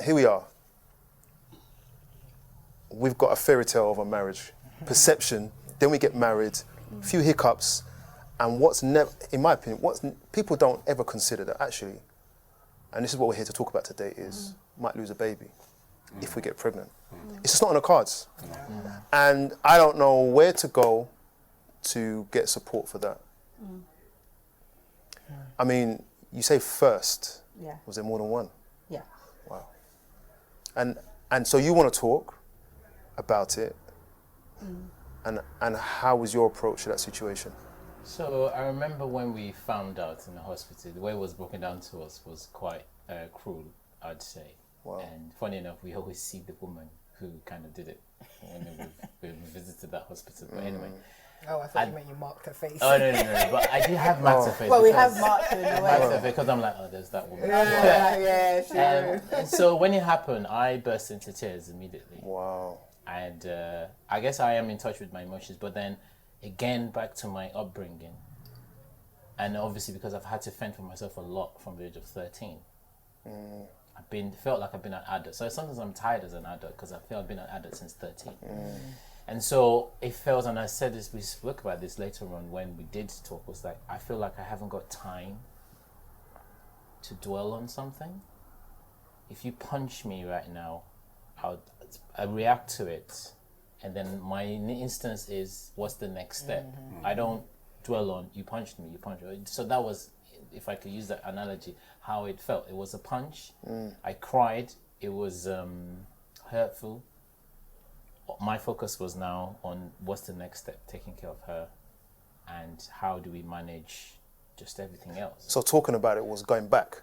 here we are. We've got a fairy tale of a marriage, perception. Then we get married, a few hiccups, and what's never, in my opinion, people don't ever consider that actually. And this is what we're here to talk about today: is might lose a baby if we get pregnant. It's just not on the cards. And I don't know where to go to get support for that. I mean, you say first. Yeah. Was there more than one? Yeah. Wow. And so you want to talk about it, and how was your approach to that situation? So I remember when we found out in the hospital, the way it was broken down to us was quite cruel, I'd say. Wow. And funny enough, we always see the woman who kind of did it when we visited that hospital. But anyway. Oh, I thought you meant you marked her face. Oh, no. But I did have marked her face. Well, we have marked her in a way. Because I'm like, oh, there's that woman. Yeah, sure. And so when it happened, I burst into tears immediately. Wow. And I guess I am in touch with my emotions, but then again back to my upbringing, and obviously because I've had to fend for myself a lot from the age of 13. Felt like I've been an adult. So sometimes I'm tired as an adult because I feel I've been an adult since 13. And so it felt, and I said this, we spoke about this later on when we did talk, was like I feel like I haven't got time to dwell on something. If you punch me right now, I react to it, and then my instance is, what's the next step? I don't dwell on, you punched me. So that was, if I could use that analogy, how it felt. It was a punch. I cried. It was hurtful. My focus was now on what's the next step, taking care of her, and how do we manage just everything else. So talking about it was going back.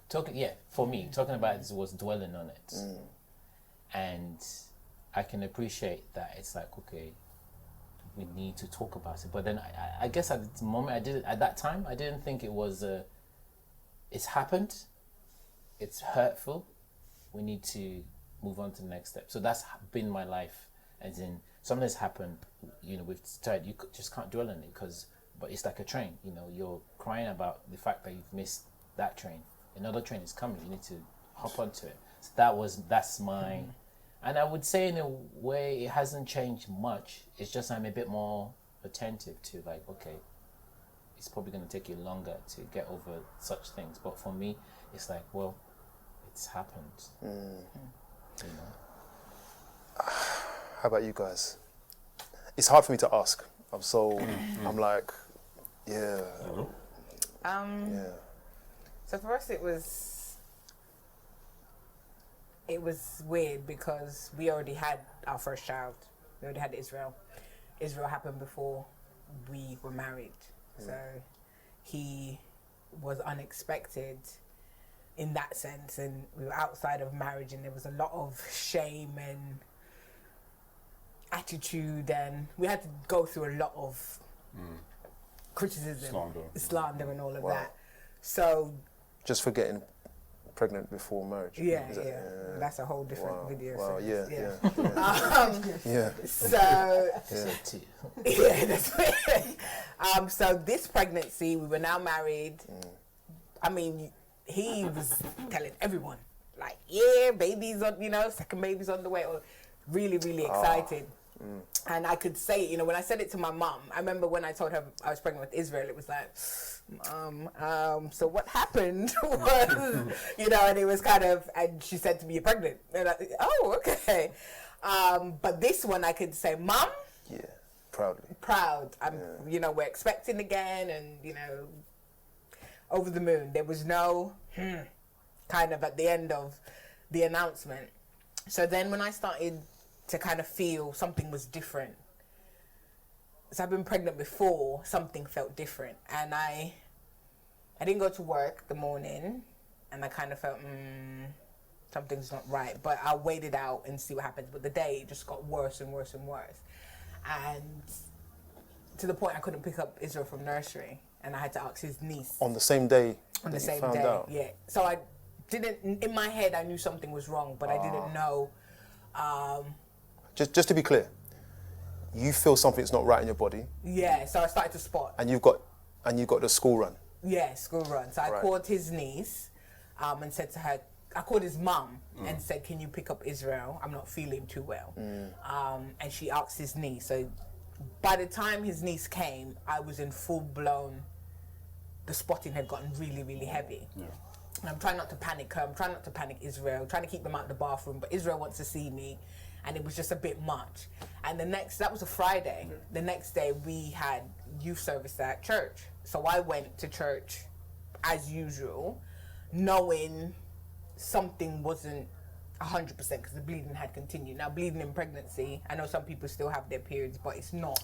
For me, talking about it was dwelling on it. And I can appreciate that it's like, okay, we need to talk about it. But then I guess at the moment, at that time, I didn't think it was, it's happened, it's hurtful, we need to move on to the next step. So that's been my life, as in, something's happened, we've started, you just can't dwell on it, but it's like a train, you're crying about the fact that you've missed that train. Another train is coming, you need to hop onto it. So that's my, and I would say in a way it hasn't changed much. It's just I'm a bit more attentive to like, okay, it's probably going to take you longer to get over such things. But for me, it's like, well, it's happened. How about you guys? It's hard for me to ask. I'm like, yeah. So for us, it was weird because we already had our first child. We already had Israel. Israel happened before we were married. So he was unexpected in that sense, and we were outside of marriage, and there was a lot of shame and attitude, and we had to go through a lot of criticism, slander and all of that. So just for getting pregnant before marriage. That's a whole different video. Wow, So this pregnancy, we were now married. I mean, he was telling everyone, like, baby's on, second baby's on the way, or really, really excited. And I could say, when I said it to my mum, I remember when I told her I was pregnant with Israel, it was like, so what happened was, and it was kind of, and she said to me, you're pregnant. And I, oh, okay. But this one I could say, Mum. Yeah, proudly. Proud. We're expecting again, and, over the moon. There was no kind of at the end of the announcement. So then when I started to kind of feel something was different, so I've been pregnant before, something felt different, and I didn't go to work the morning, and I kind of felt something's not right, but I waited out and see what happens. But the day just got worse and worse and worse, and to the point I couldn't pick up Israel from nursery, and I had to ask his niece on the same day. On the same day, out. Yeah. So I didn't. In my head, I knew something was wrong, but I didn't know. Just to be clear, you feel something's not right in your body. Yeah, so I started to spot. And you've got the school run. Yeah, school run. So I called his niece, and said to her, I called his mum and said, can you pick up Israel? I'm not feeling too well. And she asked his niece. So by the time his niece came, I was in full blown, the spotting had gotten really, really heavy. Yeah. And I'm trying not to panic her. I'm trying not to panic Israel. I'm trying to keep them out of the bathroom. But Israel wants to see me. And it was just a bit much. And that was a Friday. Yeah. The next day we had youth service at church. So I went to church as usual, knowing something wasn't 100% because the bleeding had continued. Now, bleeding in pregnancy, I know some people still have their periods, but it's not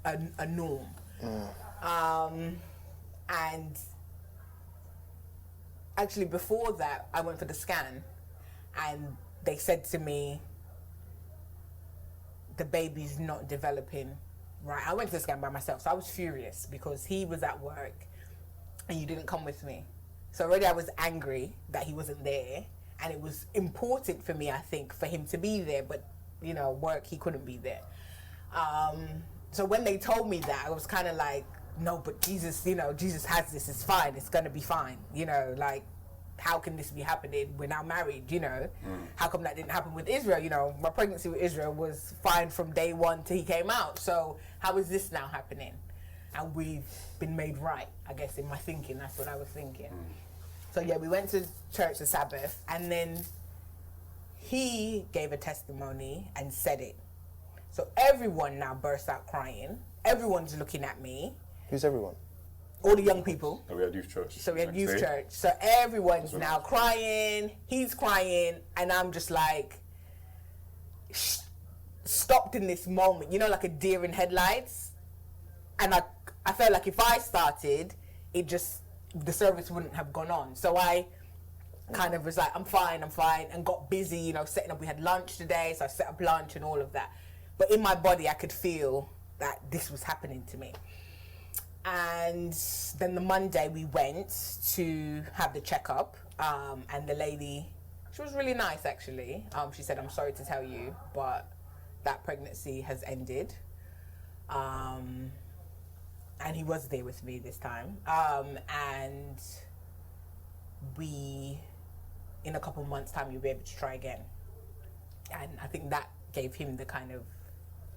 a norm. And actually before that, I went for the scan and they said to me, the baby's not developing right. I went to the scan by myself, so I was furious because he was at work and you didn't come with me. So already I was angry that he wasn't there, and it was important for me, I think, for him to be there, but work, he couldn't be there. So when they told me that, I was kind of like, no, but Jesus, Jesus has this, it's fine, it's gonna be fine, like, how can this be happening? We're now married, How come that didn't happen with Israel? My pregnancy with Israel was fine from day one till he came out. So how is this now happening? And we've been made right, I guess, in my thinking. That's what I was thinking. So yeah, we went to church the Sabbath, and then he gave a testimony and said it. So everyone now burst out crying. Everyone's looking at me. Who's everyone? All the young people. And we had youth church. So we had youth church. So everyone's now crying. He's crying, and I'm just like stopped in this moment. Like a deer in headlights. And I felt like if I started, the service wouldn't have gone on. So I kind of was like, I'm fine, and got busy, setting up. We had lunch today, so I set up lunch and all of that. But in my body, I could feel that this was happening to me. And then the Monday we went to have the checkup, and the lady, she was really nice actually. She said, I'm sorry to tell you, but that pregnancy has ended. And he was there with me this time. And in a couple of months' time, you'll be able to try again. And I think that gave him the kind of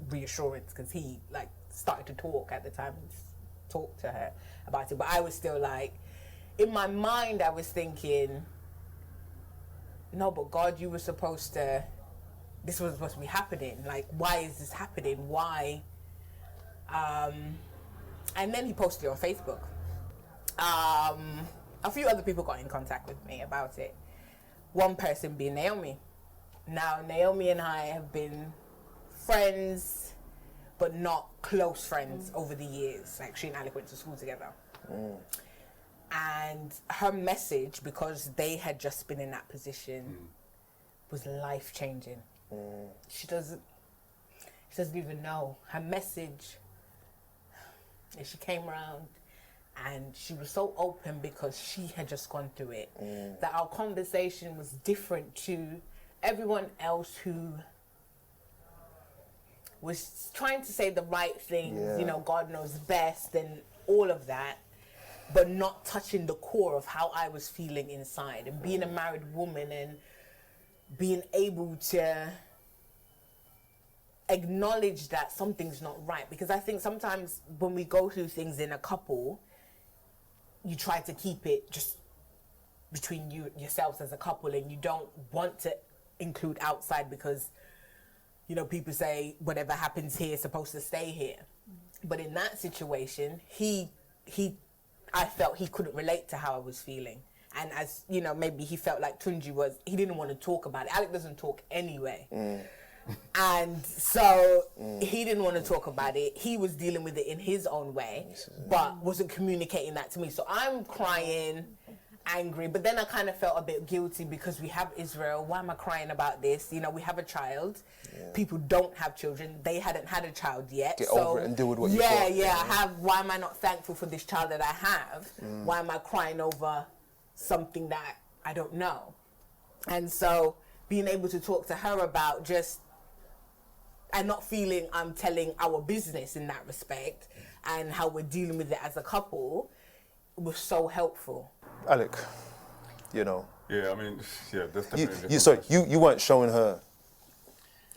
reassurance, because he started to talk at the time, talk to her about it. But I was still in my mind, I was thinking, no, but God, this was supposed to be happening. Why is this happening? Why? And then he posted it on Facebook. A few other people got in contact with me about it. One person being Naomi. Now, Naomi and I have been friends, but not close friends over the years. She and Alec went to school together. And her message, because they had just been in that position, was life-changing. She doesn't even know. Her message, and she came around and she was so open because she had just gone through it, that our conversation was different to everyone else who was trying to say the right things, God knows best and all of that, but not touching the core of how I was feeling inside. And being a married woman and being able to acknowledge that something's not right. Because I think sometimes when we go through things in a couple, you try to keep it just between yourselves as a couple, and you don't want to include outside because, people say whatever happens here is supposed to stay here. But in that situation, I felt he couldn't relate to how I was feeling. And as, maybe he felt like Tunji he didn't want to talk about it. Alec doesn't talk anyway. And so he didn't want to talk about it. He was dealing with it in his own way, but wasn't communicating that to me. So I'm crying, angry, but then I kind of felt a bit guilty because we have Israel. Why am I crying about this? We have a child. People don't have children. They hadn't had a child yet. Get over it and deal with what you got. Why am I not thankful for this child that I have? Why am I crying over something that I don't know? And so being able to talk to her about and not feeling I'm telling our business in that respect and how we're dealing with it as a couple was so helpful. Alec, you know. Yeah, I mean, yeah, that's You, definitely. sorry, you weren't showing her.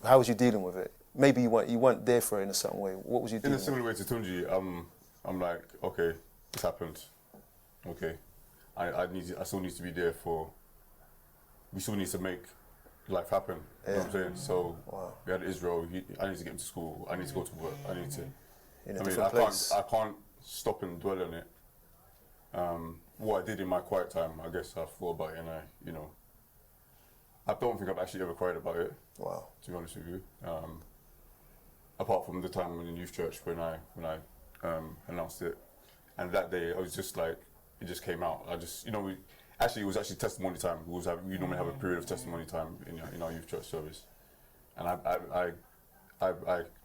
How was you dealing with it? Maybe you weren't there for it in a certain way. What was you In dealing a similar way to Tunji, I'm like, okay, this happened. Okay, I still need to be there for. We still need to make life happen. You know what I'm saying? So we had Israel. I need to get him to school. I need to go to work. I need to. in a I mean, different place? I can't stop and dwell on it. What I did in my quiet time, I guess I thought about it, and I don't think I've actually ever cried about it. Wow. To be honest with you, apart from the time in youth church when I announced it, and that day I was just like, it just came out. I just, it was actually testimony time. We normally have a period of testimony time in our youth church service, and I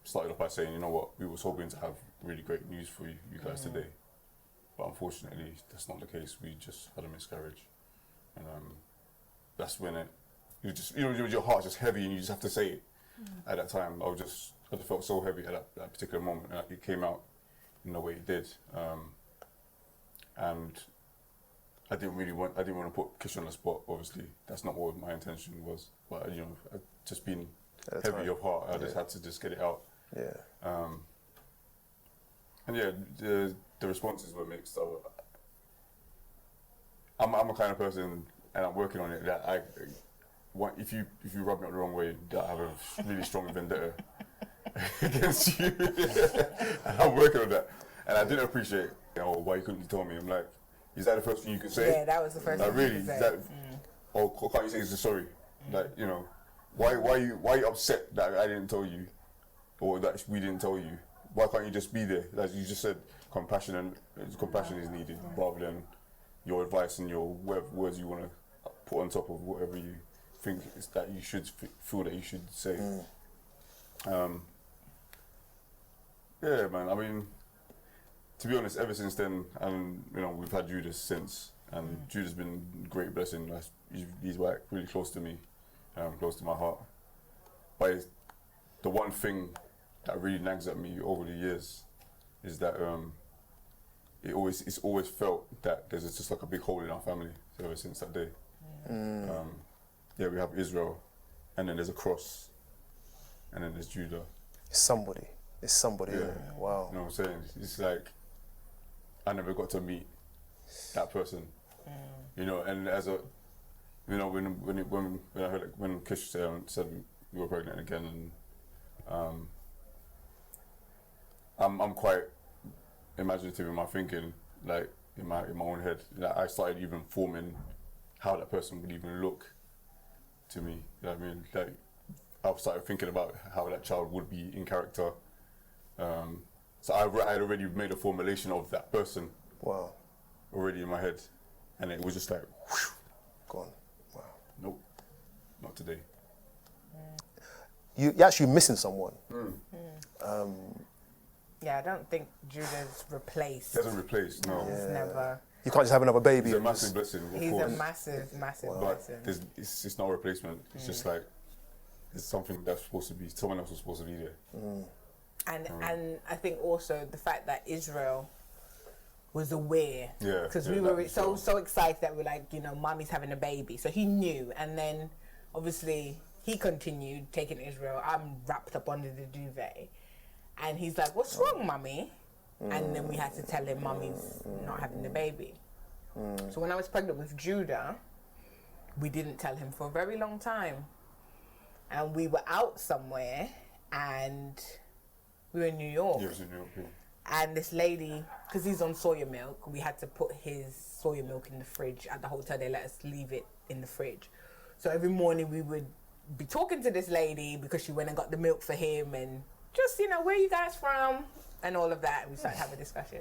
started off by saying, you know what, we was hoping to have really great news for you guys today, but unfortunately that's not the case. We just had a miscarriage, and that's when you just, your heart's just heavy and you just have to say it. At that time, I just felt so heavy at that particular moment, and it came out in the way it did, and I didn't want to put Kish on the spot. Obviously, that's not what my intention was. But I'd just been heavy of heart. I just had to just get it out. Yeah. And yeah, the responses were mixed. So I'm a kind of person, and I'm working on it, that if you rub me up the wrong way, that I have a really strong vendetta against you. And I'm working on that. And I didn't appreciate, why you couldn't tell me? I'm like, is that the first thing you could say? Yeah, that was the first thing really, you could say. that, or can't you say it's a sorry? Like, why are you upset that I didn't tell you, or that we didn't tell you? Why can't you just be there? Like you just said, compassion is needed, rather than your advice and your words you want to put on top of whatever you think is that you should feel that you should say. Yeah, man. I mean, to be honest, ever since then, and we've had Judas since, and Judas been a great blessing. He's like really close to me, close to my heart. But the one thing that really nags at me over the years is that it's always felt that there's just like a big hole in our family ever since that day. Yeah, we have Israel, and then there's a cross, and then there's Judah. It's somebody. Yeah. Wow. You know what I'm saying? It's like I never got to meet that person. And as a, when I heard when Kish said we were pregnant again, and I'm quite imaginative in my thinking, like in my own head. Like, I started even forming how that person would even look to me. You know what I mean? Like I started thinking about how that child would be in character. So I had already made a formulation of that person. Wow. Already in my head, and it was just like, whew, Gone. Wow. nope, not today. You're actually missing someone. Yeah, I don't think Judah's replaced. He hasn't replaced, no. He's never. You can't just have another baby. It's a and massive just- blessing, of He's course. a massive But blessing. it's not a replacement. It's just like it's something that's supposed to be. Someone else was supposed to be there. And I think also the fact that Israel was aware, Yeah, because yeah, we that were was so excited that we're like, mommy's having a baby, so he knew. And then obviously he continued taking Israel. I'm wrapped up under the duvet, and he's like, "What's wrong, mummy?" And then we had to tell him mommy's not having the baby. So when I was pregnant with Judah, we didn't tell him for a very long time, and we were out somewhere, and we were in New York. Yeah, it was in New York. Yeah. And this lady, because he's on soya milk, we had to put his soya milk in the fridge at the hotel. They let us leave it in the fridge. So every morning we would be talking to this lady because she went and got the milk for him, and just, where you guys from? And all of that. And we started having a discussion.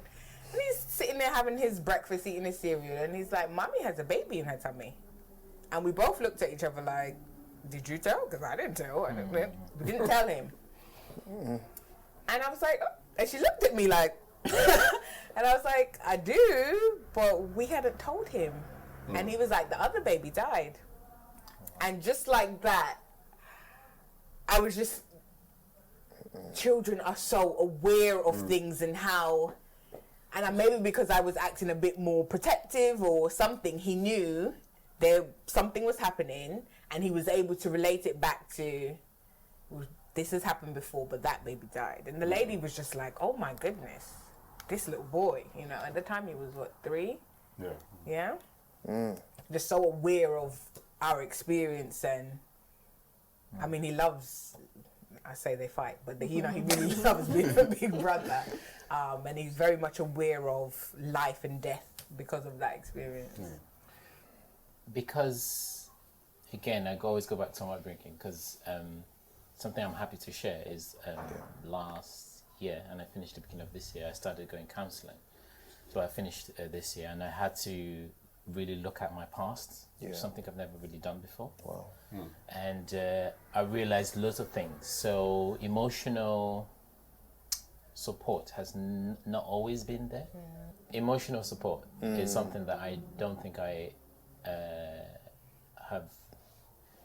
And he's sitting there having his breakfast, eating his cereal, and he's like, "Mommy has a baby in her tummy." And we both looked at each other like, "Did you tell?" Because I didn't tell. We didn't tell him. And I was like, oh. And she looked at me like, and I was like, "I do, but we hadn't told him." And he was like, "The other baby died." And just like that, I was just, children are so aware of things and how, and maybe because I was acting a bit more protective or something, he knew something was happening, and he was able to relate it back to, well, this has happened before, but that baby died. And the lady was just like, oh my goodness, this little boy, you know, at the time he was what, 3? Yeah. Just so aware of our experience. And I mean, he loves, I say they fight, but you know, he really loves being a big brother. And he's very much aware of life and death because of that experience. Because, again, I always go back to my drinking, because something I'm happy to share is last year, and I finished the beginning of this year, I started going counselling. So I finished this year, and I had to really look at my past, something I've never really done before. Wow. And I realized lots of things. So emotional support has not always been there. Emotional support is something that I don't think I have.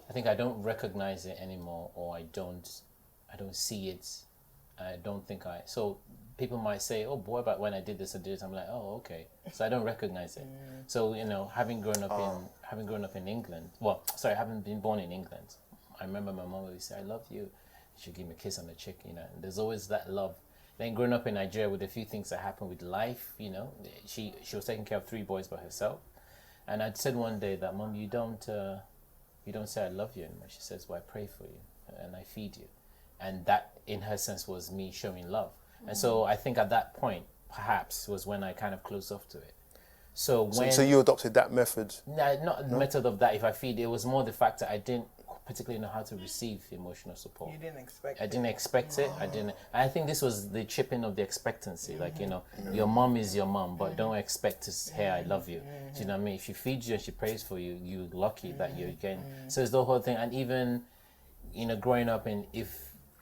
I think I don't recognize it anymore, or I don't see it. I don't think so people might say, oh boy, but when I did this and did it, I'm like, oh, okay. So I don't recognize it. So, you know, having grown up in England, having been born in England, I remember my mom would say, I love you. She'd give me a kiss on the cheek, you know, and there's always that love. Then growing up in Nigeria with a few things that happened with life, you know, she was taking care of 3 boys by herself. And I'd said one day that, Mom, you don't say I love you anymore. She says, well, I pray for you and I feed you. And that, in her sense, was me showing love. And so I think at that point, perhaps, was when I kind of closed off to it. So you adopted that method? No, not the method of that. If I feed, it was more the fact that I didn't particularly know how to receive emotional support. You didn't expect it. I didn't expect it. I think this was the chipping of the expectancy. Like, you know, your mom is your mom, but don't expect to say I love you. Do you know what I mean? If she feeds you and she prays for you, you're lucky that you're getting. So it's the whole thing. And even, you know, growing up,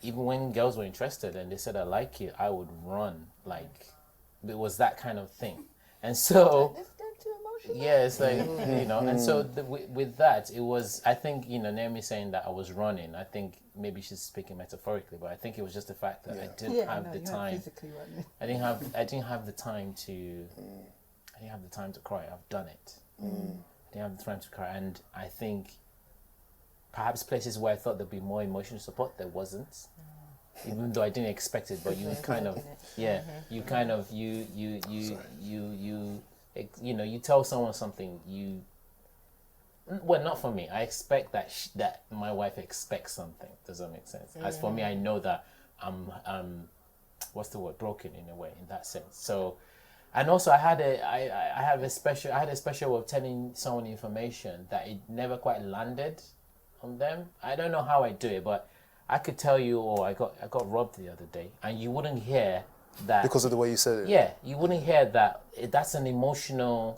even when girls were interested and they said I like you, I would run. Like, it was that kind of thing. And so, yeah, it's like, you know, and so with that, it was, I think, you know, Naomi saying that I was running, I think maybe she's speaking metaphorically, but I think it was just the fact that I didn't have the time. I didn't have the time to cry. I've done it. I didn't have the time to cry. And I think perhaps places where I thought there'd be more emotional support, there wasn't. Even though I didn't expect it, but you kind of, you kind of, you know, you tell someone something, well, not for me. I expect that my wife expects something. Does that make sense? As for me, I know that I'm what's the word, broken in a way, in that sense. So, and also I had a special way of telling someone information that it never quite landed on them. I don't know how I do it, but I could tell you, I got robbed the other day, and you wouldn't hear that because of the way you said it. Yeah, you wouldn't hear that. That's an emotional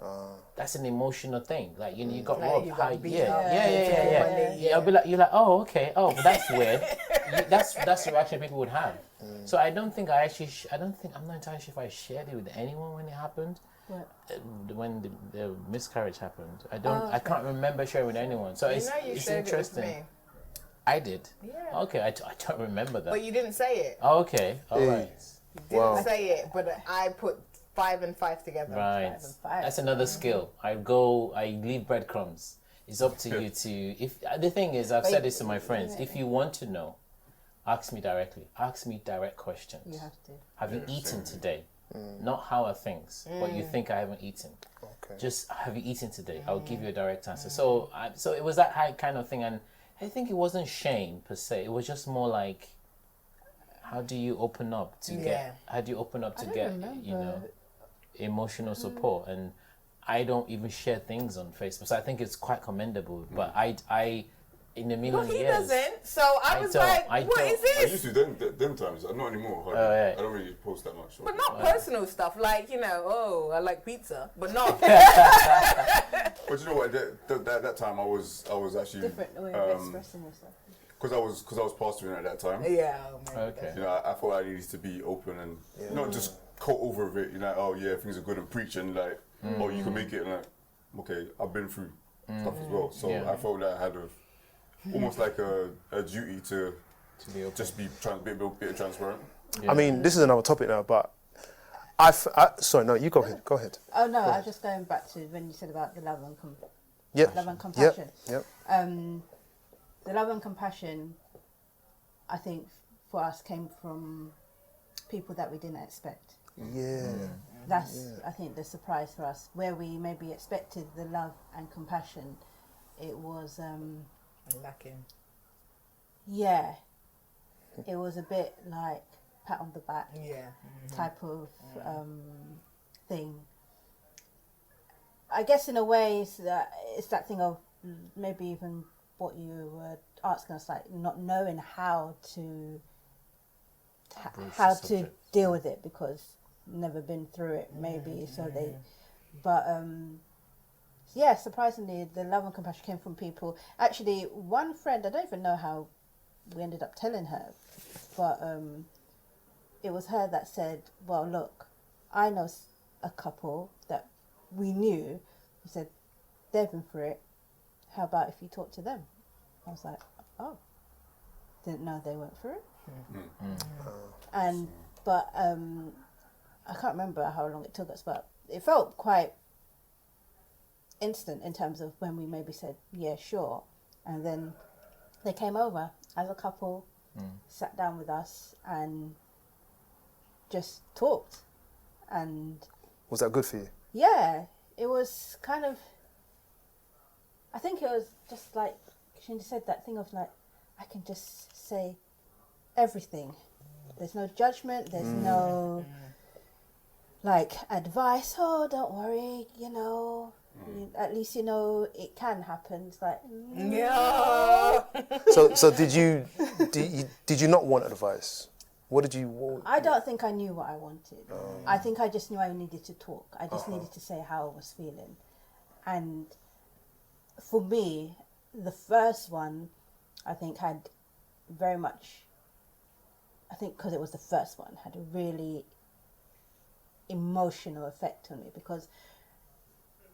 thing. Like, you know, you got robbed. Yeah. I'll be like, you're like, oh, okay, oh, but that's weird. That's the reaction people would have. So I don't think I'm not entirely sure if I shared it with anyone when it happened. What? When the miscarriage happened, I can't remember sharing with anyone. So it's interesting. It with me. I did. Yeah. Okay, I don't remember that. But you didn't say it. Oh, okay, all right. You didn't say it, but I put 5 and 5 together. Right. 5 and 5. That's another skill. I leave breadcrumbs. It's up to you to. If the thing is, I've said this to my friends. If you want to know, ask me directly. Ask me direct questions. You have to. Have you eaten today? Not how are things, but you think I haven't eaten. Okay. Just have you eaten today? I'll give you a direct answer. So it was that kind of thing, and I think it wasn't shame per se. It was just more like, how do you open up to get? How do you open up to get? You know, emotional support. And I don't even share things on Facebook, so I think it's quite commendable. But I in a million years. He doesn't. So I was like, what is this? I used to them times, not anymore. I don't really post that much. But not personal stuff, like, you know, I like pizza, but not. But you know what? That time I was actually different way of expressing yourself. Because I was pastoring at that time. Yeah. Okay. You know, I thought I needed to be open and not just coat over it. You know, oh yeah, things are good and preach and like, oh, you can make it. And like, okay, I've been through stuff as well. So I felt that I had almost like a duty to be open. Just be a bit transparent. Yeah. I mean, this is another topic now, but sorry, no, you go ahead. Go ahead. Oh no, I was just going back to when you said about the love and Yep. Love and compassion. Yep. The love and compassion, I think, for us came from people that we didn't expect. Yeah. That's, I think, the surprise for us. Where we maybe expected the love and compassion, it was, Lacking. yeah, it was a bit like pat on the back Yeah. type of thing. I guess in a way it's that thing of maybe even what you were asking us, like not knowing how to Broach how the to subject. deal with it because never been through it maybe. So they, but yeah, surprisingly the love and compassion came from people. Actually, one friend, I don't even know how we ended up telling her, but it was her that said, well, look, I know a couple that we knew who said they've been through it. How about if you talk to them? I was like, oh, didn't know they went through it. And but I can't remember how long it took us, but it felt quite instant in terms of when we maybe said, yeah, sure. And then they came over as a couple, sat down with us and just talked. And Was that good for you? yeah, it was kind of, I think it was just like, she said that thing of like, I can just say everything. There's no judgment, there's no like advice, oh, don't worry, at least you know it can happen. It's like, Yeah. So did you not want advice? What did you want? I don't think I knew what I wanted. I think I just knew I needed to talk. I just needed to say how I was feeling. And for me, the first one, I think had very much, I think because it was the first one, had a really emotional effect on me because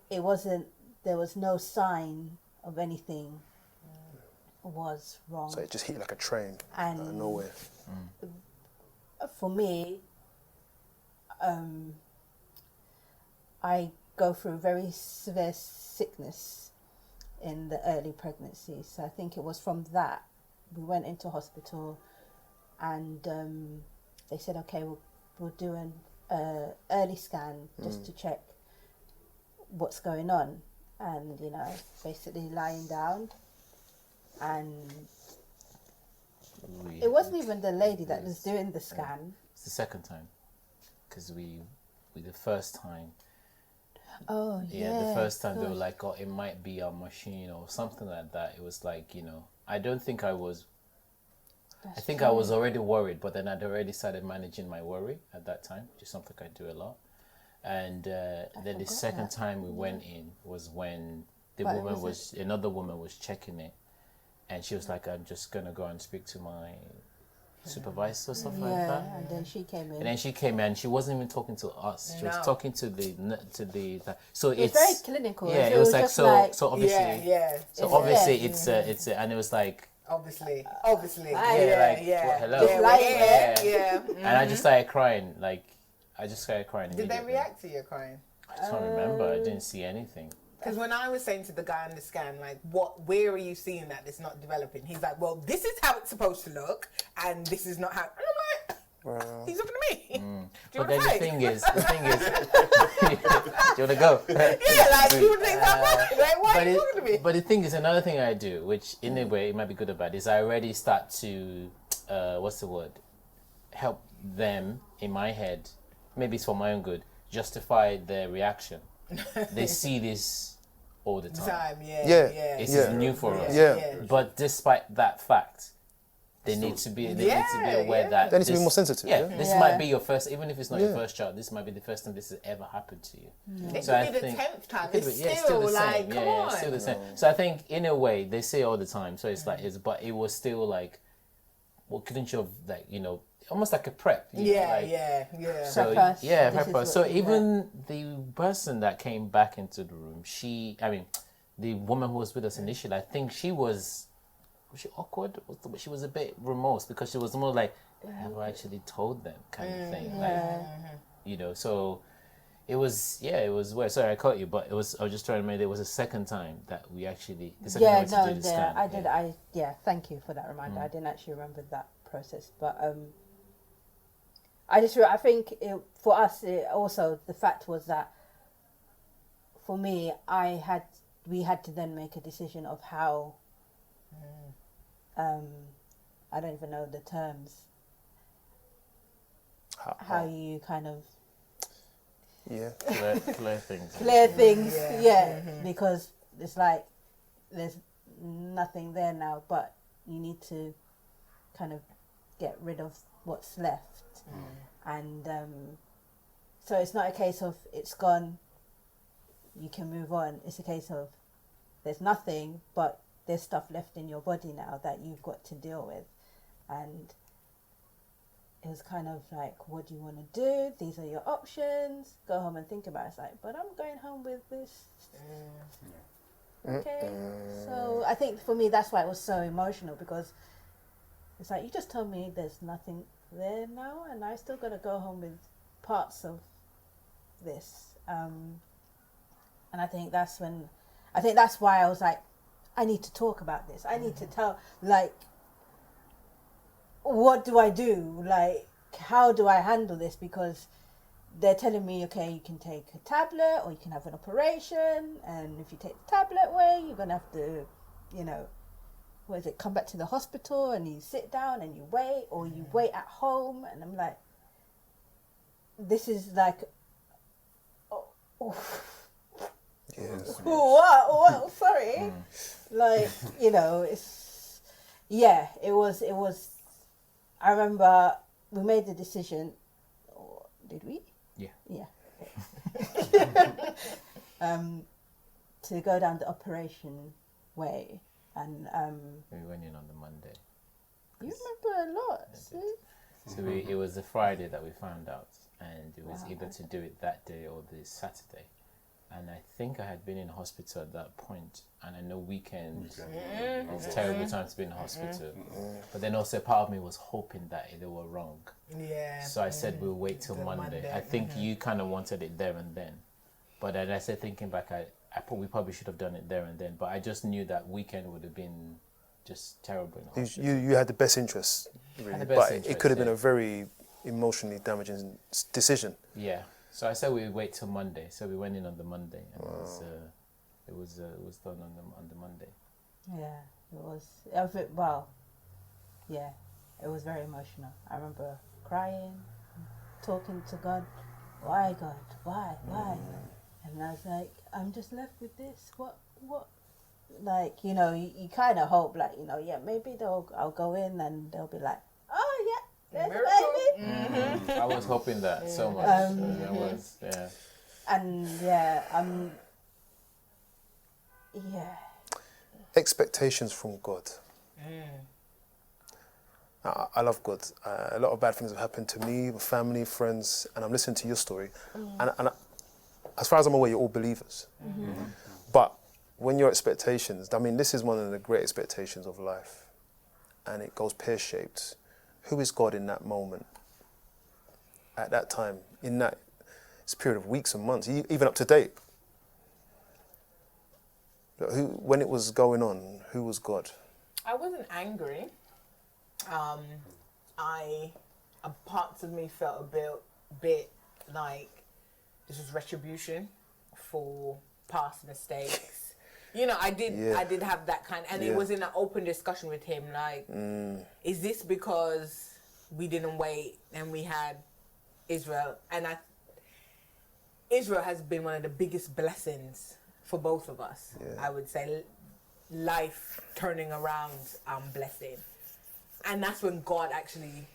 it wasn't, there was no sign of anything was wrong. So it just hit you like a train out of And nowhere. for me, I go through very severe sickness in the early pregnancy. So I think it was from that. We went into hospital and they said, okay, we'll do an early scan just to check what's going on. And, basically lying down. And it wasn't even the lady that was doing the scan. It's the second time, because we the first time. Oh, Yeah, the first time they were gosh. like, oh, it might be a machine or something like that. It was like, I don't think I was. I That's think true. I was already worried, but then I'd already started managing my worry at that time, which is something I do a lot. And then the forgot second that. time we went in was when the But woman was another woman was checking it, and she was like, I'm just gonna go and speak to my supervisor or something like that. And then she came in. And then she came in. She wasn't even talking to us. She was No. talking to so it's very clinical. Yeah, So it was like just so obviously. Yeah. So It's obviously there. it's and it was like Obviously. Well, hello. Just like it. Yeah. and I just started crying. I just started crying. Did they immediately. react to your crying? I just don't remember. I didn't see anything. Because when I was saying to the guy on the scan, like, where are you seeing that it's not developing? He's like, well, this is how it's supposed to look, and this is not how. And I'm like, he's looking at me. Do you But want then to the fight? thing is, do you want to go? Yeah, like, you would think that. Like, why are you talking to me? But the thing is, another thing I do, which in a way it might be good or bad, is I already start to, help them in my head, maybe it's for my own good, justify their reaction. They see this all the time. Yeah. This is new for us. Yeah. But despite that fact, they need to be aware that They need to be this- more sensitive. Yeah, Yeah. this Yeah. might be your first, even if it's not your Yeah. first child. This might be the first time this has ever happened to you. It So I could be the think- 10th time. It could It's be- yeah, still, the like, same. come Yeah, on. it's still the same. So I think in a way they say all the time. So it's like but it was still like, well, couldn't you have almost like a prep? You know, like, Yeah. So Prep us. yeah, This prep is us. what So we even the person that came back into the room, the woman who was with us initially, I think she was she awkward? She was a bit remorse because she was more like, have I actually told them kind of thing? Like, so It was weird. Sorry, I caught you, but I was just trying to make. There was a second time that we actually. The second time Yeah, we did the scan. I did. Thank you for that reminder. I didn't actually remember that process, but I think for us, also the fact was that for me, we had to then make a decision of how. I don't even know the terms. How you kind of clear things. Clear things, because it's like there's nothing there now, but you need to kind of get rid of what's left, and so it's not a case of it's gone, you can move on. It's a case of there's nothing, but there's stuff left in your body now that you've got to deal with, and it was kind of like, what do you want to do? These are your options. Go home and think about it. It's like, but I'm going home with this. Okay. So I think for me, that's why it was so emotional, because it's like, you just told me there's nothing there now, and I still got to go home with parts of this. And I think that's why I was like, I need to talk about this. I need to tell, like, what do I do? Like, how do I handle this? Because they're telling me, okay, you can take a tablet or you can have an operation. And if you take the tablet away, you're going to have to, come back to the hospital and you sit down and you wait, or you wait at home. And I'm like, this is like, Yes. What? Sorry. Like, it's, it was, I remember we made the decision, or did we? Yeah. Yeah. To go down the operation way, and We went in on the Monday. you remember a lot. So it was the Friday that we found out, and it was either to do it that day or the Saturday. And I think I had been in hospital at that point, and I know weekends it's a terrible time to be in hospital. But then also part of me was hoping that they were wrong. Yeah. So I said we'll wait till Monday. I think you kind of wanted it there and then. But then I said, thinking back, we probably should have done it there and then. But I just knew that weekend would have been just terrible in hospital. You had the best interests, really, but it could have been a very emotionally damaging decision. Yeah. So I said we would wait till Monday. So we went in on the Monday, and it was done on the Monday. Yeah, it was. It was very emotional. I remember crying, talking to God. Why, God? Why? And I was like, I'm just left with this. What? Like, you kind of hope, like, maybe I'll go in and they'll be like, oh yeah, there's a baby. I was hoping that so much. I was, yeah. And Expectations from God. I love God. A lot of bad things have happened to me, my family, friends, and I'm listening to your story. And as far as I'm aware, you're all believers. But when your expectations, this is one of the great expectations of life, and it goes pear-shaped. Who is God in that moment? At that time, in that period of weeks and months, even up to date? When it was going on, who was God? I wasn't angry. Parts of me felt a bit like this was retribution for past mistakes. I did have that kind, and it was in an open discussion with him. Like, is this because we didn't wait and we had Israel? And Israel has been one of the biggest blessings for both of us. I would say, life turning around, blessing. And that's when God actually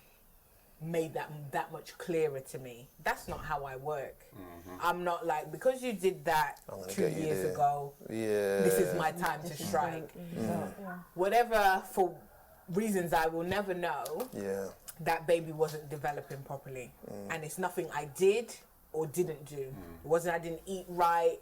made that much clearer to me. That's not how I work. I'm not like, because you did that 2 years ago, this is my time to strike. Whatever, for reasons I will never know, that baby wasn't developing properly. And it's nothing I did or didn't do. It wasn't I didn't eat right.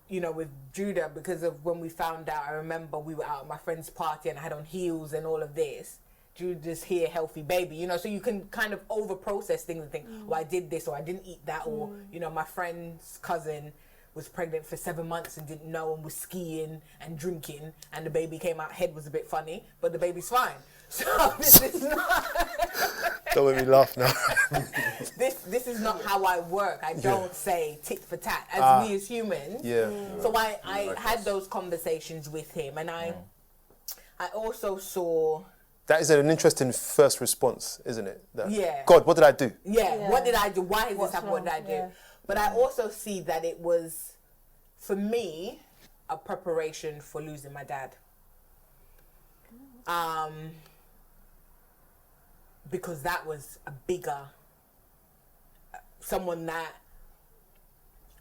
With Judah, because of when we found out, I remember we were out at my friend's party and I had on heels and all of this. you just hear healthy baby, you know, so you can kind of over process things and think, oh, I did this, or I didn't eat that, or, you know, my friend's cousin was pregnant for 7 months and didn't know and was skiing and drinking, and the baby came out, head was a bit funny, but the baby's fine. So this is not... Don't make me laugh now. This is not how I work. I don't say tit for tat as we as humans. Yeah. So I had those conversations with him, and I also saw... That is an interesting first response, isn't it? That, Yeah. God, what did I do? Yeah, what did I do? Why is this happening? What did I do? Yeah. But I also see that it was, for me, a preparation for losing my dad. Because that was a bigger, someone that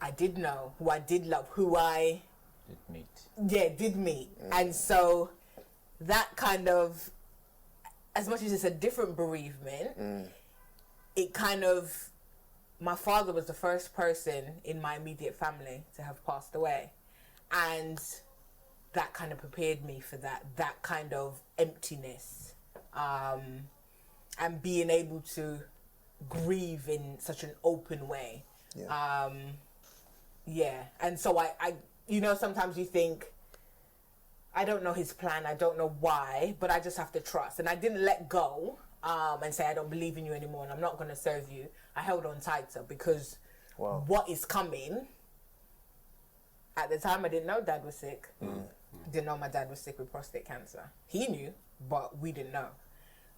I did know, who I did love, who I did meet. And so that kind of, as much as it's a different bereavement, it kind of, my father was the first person in my immediate family to have passed away. And that kind of prepared me for that kind of emptiness. And being able to grieve in such an open way. And so I you know, sometimes you think, I don't know his plan, I don't know why, but I just have to trust. And I didn't let go and say, I don't believe in you anymore and I'm not going to serve you. I held on tighter because what is coming, at the time I didn't know Dad was sick. Didn't know my dad was sick with prostate cancer. He knew, but we didn't know.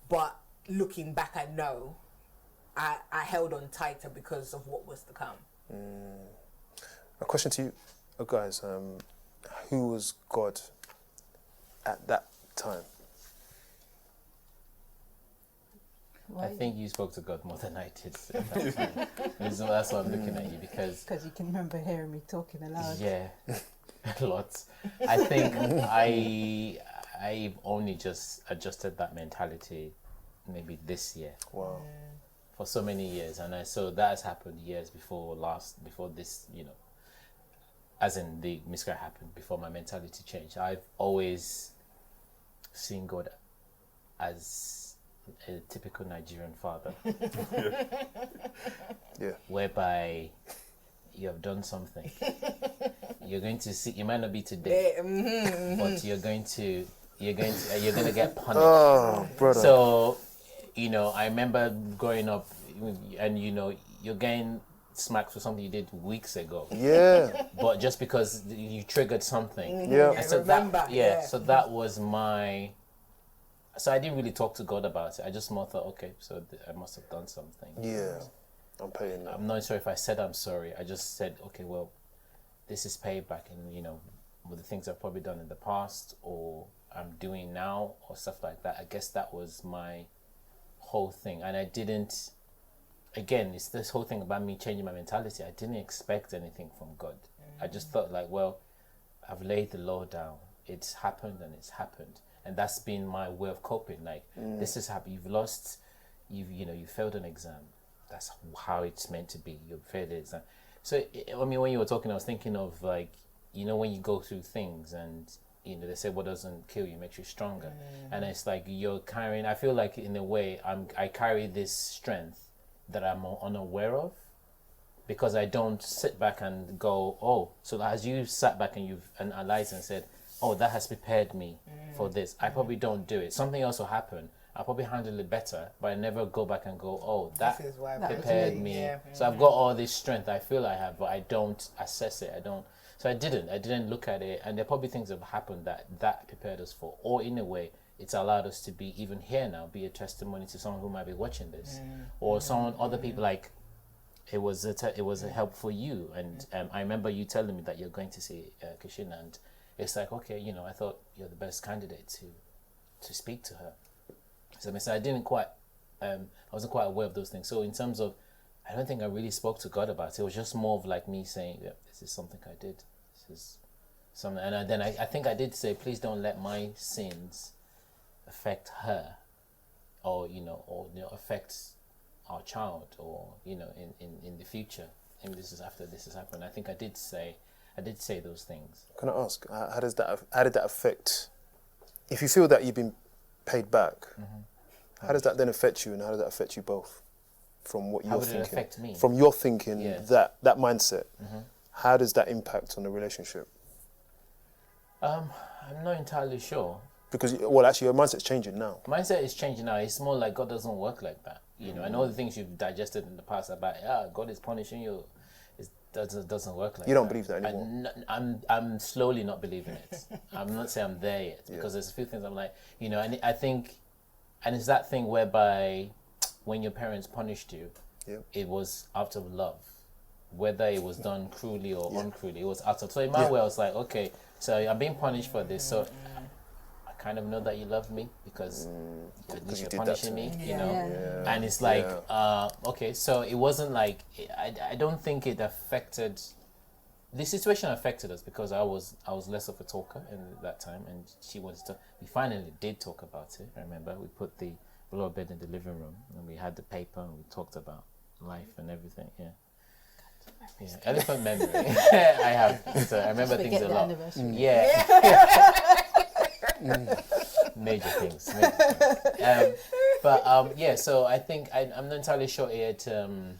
But looking back, I know I held on tighter because of what was to come. A question to you guys. Who was God at that time? I think you spoke to God more than I did. That's why I'm looking at you, because you can remember hearing me talking aloud. Yeah, a lot. I think I've only just adjusted that mentality maybe this year. Wow. For so many years, and so that has happened years before this, you know, as in the miscarriage happened, before my mentality changed. I've always seen God as a typical Nigerian father. Yeah. Whereby you have done something. You're going to see, it might not be today, but you're going to get punished. Oh, brother. So, you know, I remember growing up, and you know, you're getting smacked for something you did weeks ago. Yeah. But just because you triggered something. Yeah. I So remember. so that was my. So I didn't really talk to God about it. I just more thought, okay, so I must have done something. Yeah. I'm paying now. I'm not sure if I said I'm sorry. I just said, okay, well, this is payback, and you know, with the things I've probably done in the past or I'm doing now or stuff like that. I guess that was my whole thing, and I didn't. Again, it's this whole thing about me changing my mentality. I didn't expect anything from God. I just thought like, well, I've laid the law down. It's happened and it's happened. And that's been my way of coping. Like, this has happened. You've lost, you failed an exam. That's how it's meant to be. You failed the exam. So, I mean, when you were talking, I was thinking of like, you know, when you go through things and, you know, they say what doesn't kill you makes you stronger. And it's like you're carrying, I feel like in a way, I carry this strength that I'm unaware of, because I don't sit back and go, oh, so as you sat back and you've analyzed and said, oh, that has prepared me for this. I probably don't do it. Something else will happen. I'll probably handle it better, but I never go back and go, oh, that This is why prepared me. Yeah. So I've got all this strength I feel I have, but I don't assess it. So I didn't look at it. And there are probably things that have happened that prepared us for, or in a way, it's allowed us to be even here now, be a testimony to someone who might be watching this, or other people. Like, it was a help for you. And I remember you telling me that you're going to see Kashina, and it's like, okay, you know, I thought you're the best candidate to speak to her. So I didn't quite, I wasn't quite aware of those things. So in terms of, I don't think I really spoke to God about it. It was just more of like me saying, yeah, this is something I did. This is something, and then I think I did say, please don't let my sins affect her, or affect our child, or in the future. And this is after this has happened. I think I did say those things. Can I ask, how did that affect, if you feel that you've been paid back, How does that then affect you, and how does that affect you both? From what you're How would thinking, it affect me? from your thinking, Yeah. that mindset, how does that impact on the relationship? I'm not entirely sure. Because, well, actually, your mindset's changing now. Mindset is changing now. It's more like God doesn't work like that. You know, and all the things you've digested in the past about God is punishing you, it doesn't work like that. You don't believe that anymore. I'm slowly not believing it. I'm not saying I'm there yet because there's a few things I'm like, you know, and I think, and it's that thing whereby when your parents punished you, it was out of love, whether it was done cruelly or uncruelly. It was out of. So in my way, I was like, okay, so I'm being punished for this, so I kind of know that you love me because at least you're punishing me, you know. Yeah. And it's like, okay, so it wasn't like I don't think it affected. The situation affected us because I was less of a talker in that time, and she wanted to. We finally did talk about it. I remember we put the blow bed in the living room, and we had the paper, and we talked about life and everything. Yeah, elephant memory. I have. So I remember things a lot. Yeah. Major things. Yeah. So I think I'm not entirely sure it. I'm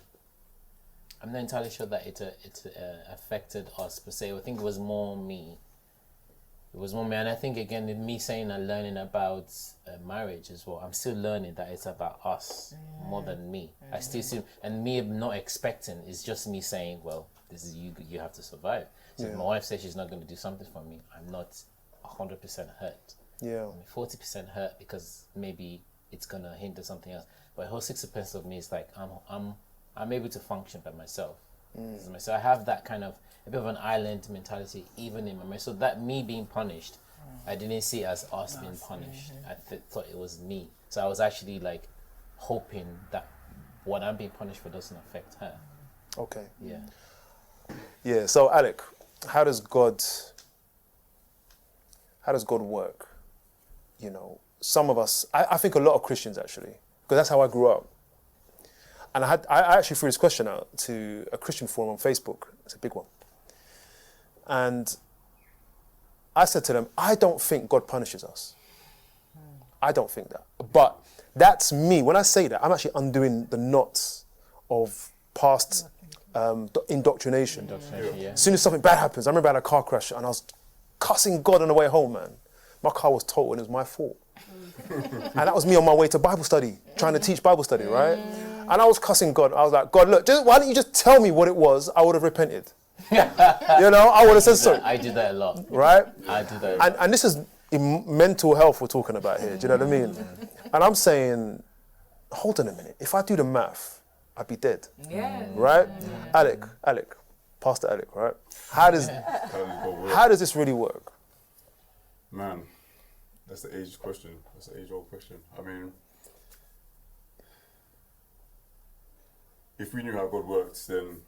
not entirely sure that it affected us per se. I think it was more me. It was more me, and I think again, with me saying and learning about marriage as well, I'm still learning that it's about us more than me. I still see, and me not expecting is just me saying, well, this is you. You have to survive. So if my wife says she's not going to do something for me, I'm not 100% hurt. Yeah. I'm 40% hurt because maybe it's gonna hinder something else. But the whole 60% of me is like I'm able to function by myself. So I have that kind of a bit of an island mentality even in my marriage. So that me being punished, I didn't see it as us being punished. I thought it was me. So I was actually like hoping that what I'm being punished for doesn't affect her. Okay. Yeah. Yeah. So Alec, how does God work? You know, some of us, I think a lot of Christians actually, because that's how I grew up. And I actually threw this question out to a Christian forum on Facebook. It's a big one. And I said to them, I don't think God punishes us. I don't think that. But that's me. When I say that, I'm actually undoing the knots of past indoctrination. Yeah. As soon as something bad happens, I remember I had a car crash and I was cussing God on the way home, man. My car was totaled and it was my fault. And that was me on my way to Bible study, trying to teach Bible study, right? And I was cussing God. I was like, God, look, why don't you just tell me what it was? I would have repented. You know, I would have said sorry. I did that a lot. Right? I did that a lot. And this is mental health we're talking about here. Do you know what I mean? And I'm saying, hold on a minute. If I do the math, I'd be dead. Yeah. Right? Alec, Pastor Alec, right? How does this really work? Man, that's the age question. That's the age-old question. I mean, if we knew how God works, then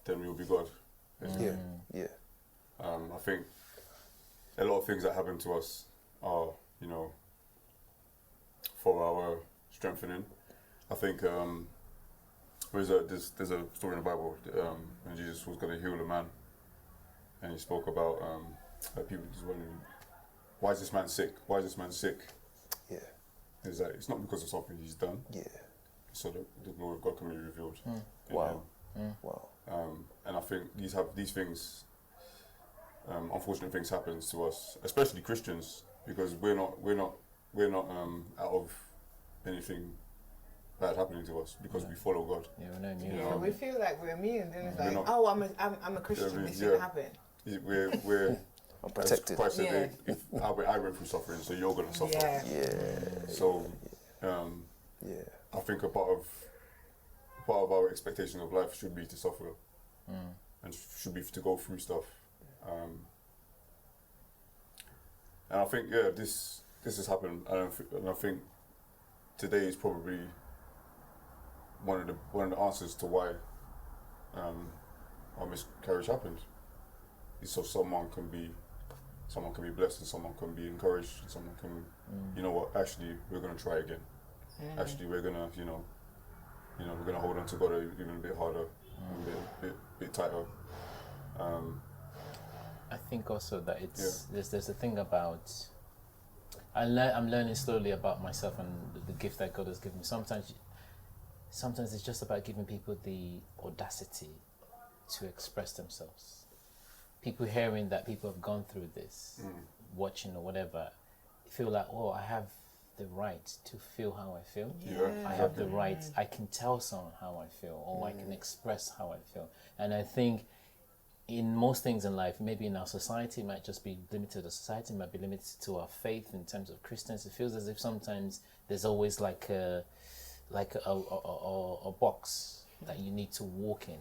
we would be God. Yeah. I think a lot of things that happen to us are, you know, for our strengthening. I think there's a story in the Bible when Jesus was going to heal a man, and he spoke about people just wondering, why is this man sick? Why is this man sick? Yeah. Is that it's not because of something he's done. Yeah. So the glory of God can be revealed. Wow. Wow. And I think these things, unfortunate things happen to us, especially Christians, because we're not out of anything bad happening to us because we follow God. Yeah, we're not immune. You So know, we feel like we're immune. Then it's We're like, not. oh, I'm a Christian. This shouldn't happen. We're I'm protected. Christ said, if I went through suffering, so you're gonna suffer. Yeah. Yeah. So, Yeah. I think a part of our expectation of life should be to suffer, and should be to go through stuff. And I think this has happened, and I think today is probably one of the answers to why our miscarriage happened. Is so someone can be blessed, and someone can be encouraged, and someone can, you know what? Actually, we're gonna try again. Actually, we're gonna, we're gonna hold on to God even a bit harder, and a bit tighter. I think also that it's there's a thing about I'm learning slowly about myself and the gift that God has given me. Sometimes it's just about giving people the audacity to express themselves. People hearing that people have gone through this, watching or whatever, feel like, oh, I have the right to feel how I feel. Yeah. I have the right, I can tell someone how I feel, or I can express how I feel. And I think in most things in life, maybe in our society, it might just be limited to society, it might be limited to our faith in terms of Christians. It feels as if sometimes there's always like a box that you need to walk in.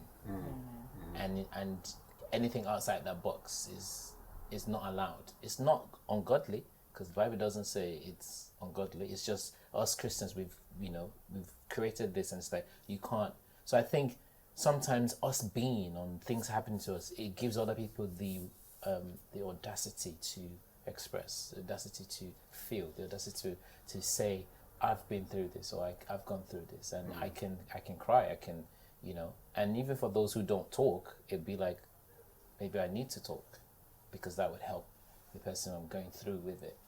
And anything outside that box is not allowed. It's not ungodly, because the Bible doesn't say it's ungodly. It's just us Christians, we've created this, and it's like you can't. So I think sometimes us being on things happening to us, it gives other people the audacity to express, the audacity to feel, the audacity to say, I've been through this, or I've gone through this, and I can cry, I can, and even for those who don't talk, it'd be like, maybe I need to talk, because that would help the person I'm going through with it,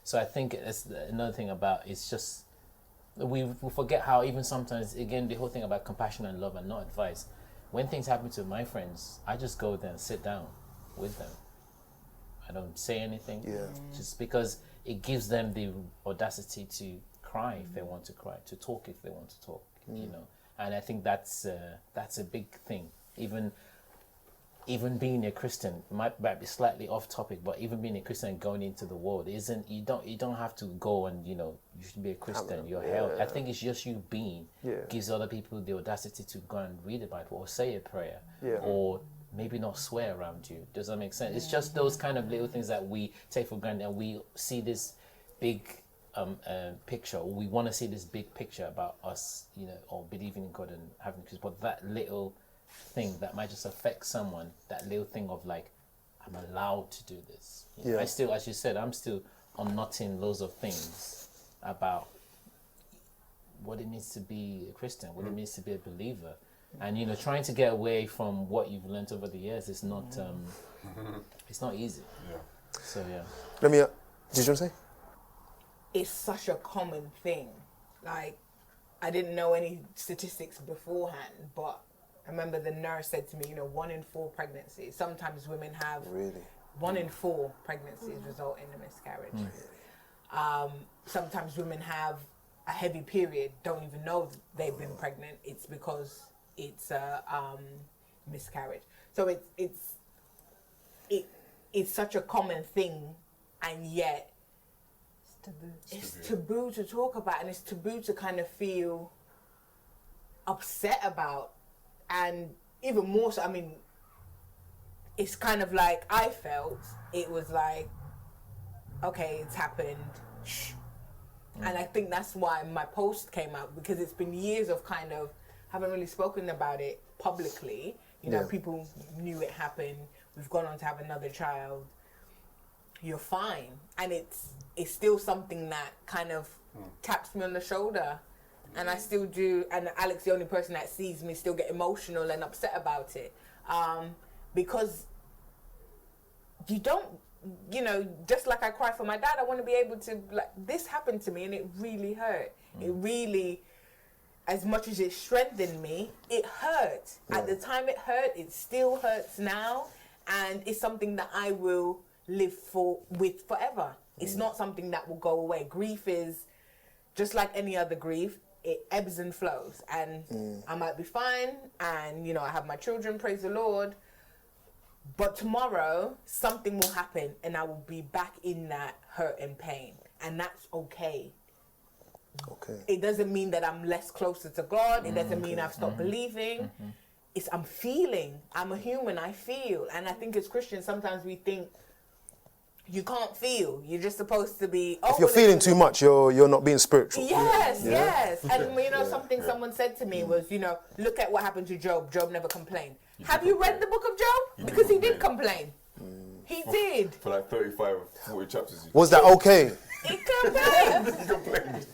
So I think it's another thing about, it's just, we forget how even sometimes, again, the whole thing about compassion and love and not advice, when things happen to my friends, I just go there and sit down with them. I don't say anything, just because it gives them the audacity to cry if they want to cry, to talk if they want to talk, And I think that's a big thing. Even being a Christian might be slightly off topic, but even being a Christian and going into the world you don't have to go and you should be a Christian. You're held. I think it's just you being gives other people the audacity to go and read the Bible or say a prayer or maybe not swear around you. Does that make sense? It's just those kind of little things that we take for granted, and we see this big picture, or we want to see this big picture about us, or believing in God and having Christ. But that little thing that might just affect someone, that little thing of like, I'm allowed to do this. I still, as you said, I'm still unknotting loads of things about what it means to be a Christian, what it means to be a believer. And trying to get away from what you've learned over the years is not it's not easy. So Let me did you want to say? It's such a common thing. Like, I didn't know any statistics beforehand, but I remember the nurse said to me, 1 in 4 pregnancies. Sometimes women have 1 in 4 pregnancies result in a miscarriage. Sometimes women have a heavy period, don't even know they've been pregnant. It's because it's a miscarriage. So it's such a common thing, and yet it's taboo to talk about, and it's taboo to kind of feel upset about. And even more so, it's kind of like, I felt it was like, okay, it's happened, shh. And I think that's why my post came out, because it's been years of kind of, haven't really spoken about it publicly. People knew it happened. We've gone on to have another child. You're fine. And it's still something that kind of taps me on the shoulder. And I still do, and Alex, the only person that sees me, still get emotional and upset about it. Because you don't, just like I cry for my dad, I want to be able to, like, this happened to me and it really hurt. It really, as much as it strengthened me, it hurt. At the time it hurt, it still hurts now. And it's something that I will live with forever. It's not something that will go away. Grief is just like any other grief. It ebbs and flows, and I might be fine, and I have my children, praise the Lord, but tomorrow something will happen and I will be back in that hurt and pain, and that's okay. It doesn't mean that I'm less closer to God. It doesn't mean I've stopped believing. I'm feeling. I'm a human. I feel. And I think as Christians, sometimes we think you can't feel. You're just supposed to be. If you're feeling too much, you're not being spiritual. Yes. And something someone said to me was, look at what happened to Job. Job never complained. Have you read the book of Job? Because he did complain. He did. For like 35 or 40 chapters. Was that okay? He complained. He complained.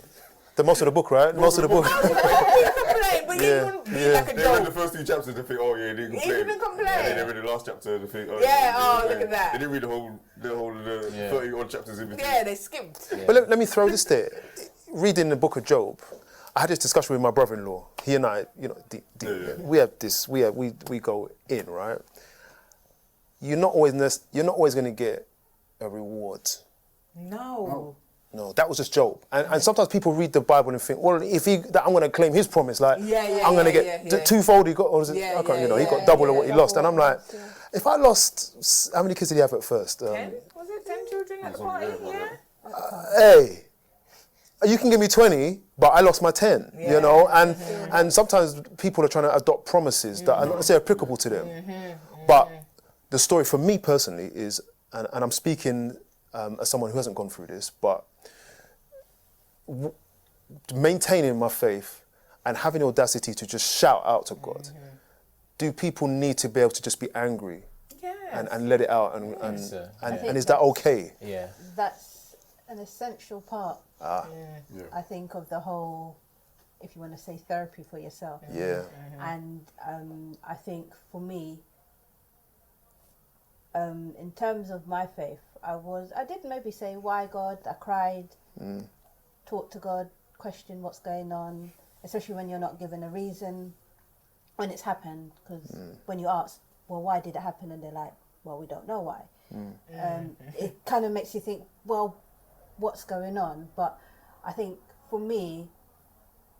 Most of the book, right? Most of the book. He complained but he wouldn't be like a They read the joke. first 2 chapters, they think, oh yeah, he didn't complain. He didn't complain. And then they read the last chapter, they think, oh Yeah, he oh, didn't look at that. They didn't read the whole 30 odd chapters in between. Yeah, they skipped. But let me throw this there. Reading the book of Job, I had this discussion with my brother-in-law. He and I, we have this. We go in, right. You're not always going to get a reward. No. No, that was just Job. And sometimes people read the Bible and think, well, if I'm going to claim his promise, like I'm going to get twofold. He got, or is it, he got double of what he lost. And I'm like, if I lost, how many kids did he have at first? 10? Was it 10 children at the party? Yeah. Hey, you can give me 20, but I lost my 10, and sometimes people are trying to adopt promises that are not necessarily applicable to them. But the story for me personally is, and I'm speaking as someone who hasn't gone through this, but maintaining my faith and having the audacity to just shout out to God. Do people need to be able to just be angry and let it out and is that okay? Yeah. That's an essential part, I think, of the whole, if you want to say, therapy for yourself. Yeah. And I think for me, in terms of my faith, I did maybe say, why God? I cried, talked to God, questioned what's going on, especially when you're not given a reason when it's happened, because when you ask, well, why did it happen? And they're like, well, we don't know why. It kind of makes you think, well, what's going on? But I think for me,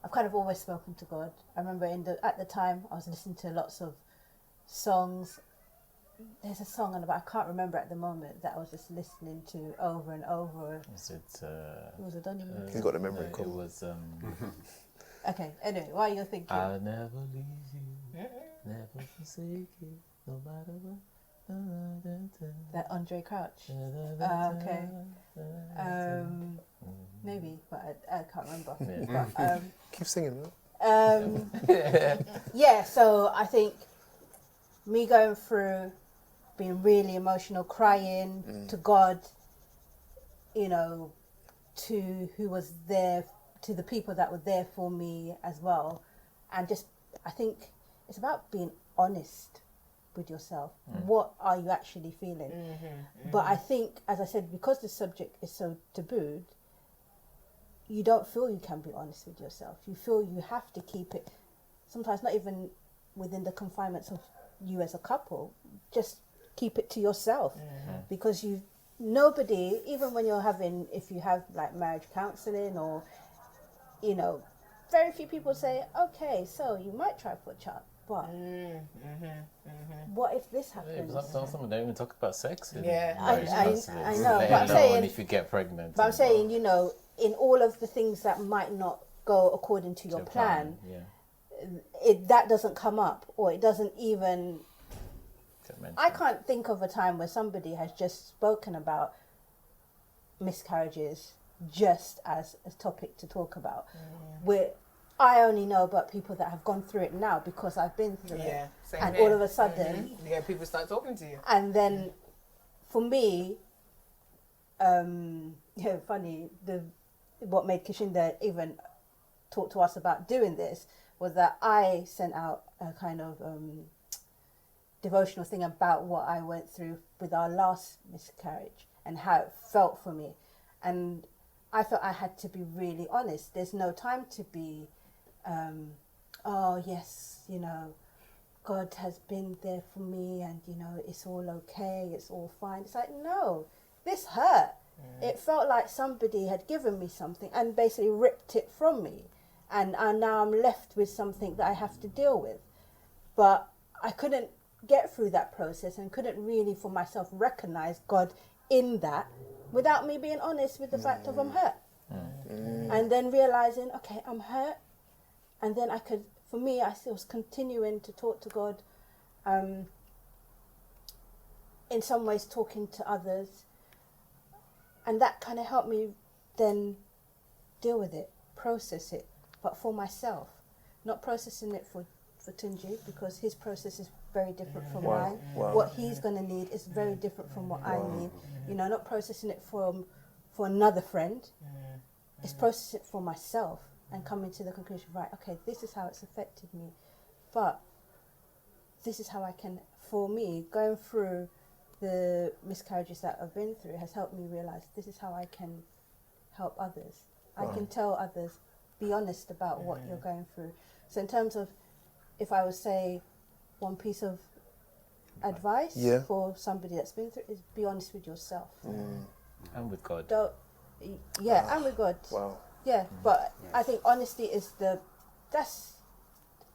I've kind of always spoken to God. I remember at the time I was listening to lots of songs. There's a song, but I can't remember at the moment, that I was just listening to over and over. Was it? Was it Donny? He's got the memory. It was. Okay. Anyway, while you're thinking, I'll never leave you, never forsake you, no matter what. that Andre Crouch. Okay. Maybe, but I can't remember. But, Keep singing, man. yeah. So I think me going through being really emotional, crying to God, to who was there, to the people that were there for me as well. And just, I think it's about being honest with yourself. What are you actually feeling? But I think, as I said, because the subject is so tabooed, you don't feel you can be honest with yourself. You feel you have to keep it, sometimes not even within the confinements of you as a couple, just keep it to yourself, because nobody, even when you're if you have like marriage counseling or, very few people say, okay, so you might try for a child, but what if this happens? Some don't even talk about sex. I know, but I'm saying, if you get pregnant. But I'm saying, in all of the things that might not go according to your plan, that doesn't come up, or it doesn't even. I can't think of a time where somebody has just spoken about miscarriages just as a topic to talk about. Where I only know about people that have gone through it now because I've been through it, and all of a sudden, people start talking to you. And then, for me, funny, what made Kishinda even talk to us about doing this was that I sent out a kind of devotional thing about what I went through with our last miscarriage and how it felt for me. And I felt I had to be really honest. There's no time to be, oh yes, God has been there for me and, it's all okay, it's all fine. It's like, no, this hurt. It felt like somebody had given me something and basically ripped it from me. And now I'm left with something that I have to deal with. But I couldn't get through that process and couldn't really for myself recognize God in that without me being honest with the fact of I'm hurt. And then realizing, okay, I'm hurt. And then I was continuing to talk to God, in some ways talking to others. And that kind of helped me then deal with it, process it, but for myself. Not processing it for Tunji, because his process is very different from mine. What he's going to need is very different from what I need. Not processing it for another friend. It's processing it for myself. and coming to the conclusion, right, okay, this is how it's affected me, but this is how I can, for me, going through the miscarriages that I've been through has helped me realize this is how I can help others. I can tell others, be honest about what you're going through. So in terms of, if I would say one piece of advice for somebody that's been through, is be honest with yourself. And with God. Don't, and with God. Wow. Yeah, but I think honesty is that's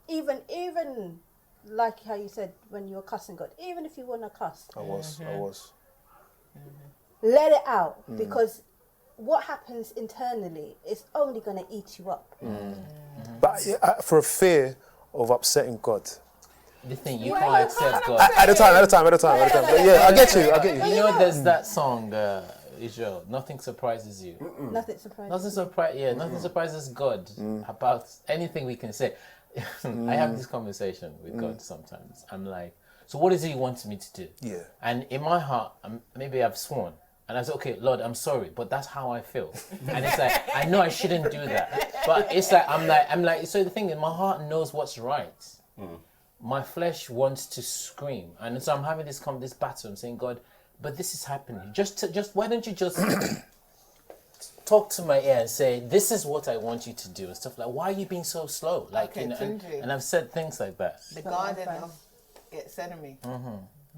even like how you said when you were cussing God, even if you want to cuss, I was. let it out, because what happens internally is only going to eat you up. But for a fear of upsetting God. The thing, you can't accept God. At the time. But yeah, I get you. You know, there's that song, Israel, nothing surprises you. Nothing surprises. Nothing surprises God about anything we can say. I have this conversation with God sometimes. I'm like, so what is it you want me to do? Yeah. And in my heart, maybe I've sworn. And I said, okay, Lord, I'm sorry, but that's how I feel. And it's like, I know I shouldn't do that. But it's like, I'm like, so the thing is, my heart knows what's right. My flesh wants to scream. And so I'm having this battle. I'm saying, God, but this is happening. Just why don't you just talk to my ear and say, this is what I want you to do, and stuff like, why are you being so slow? Like, Okay, you know, Tunji. and I've said things like that. The Garden of Gethsemane.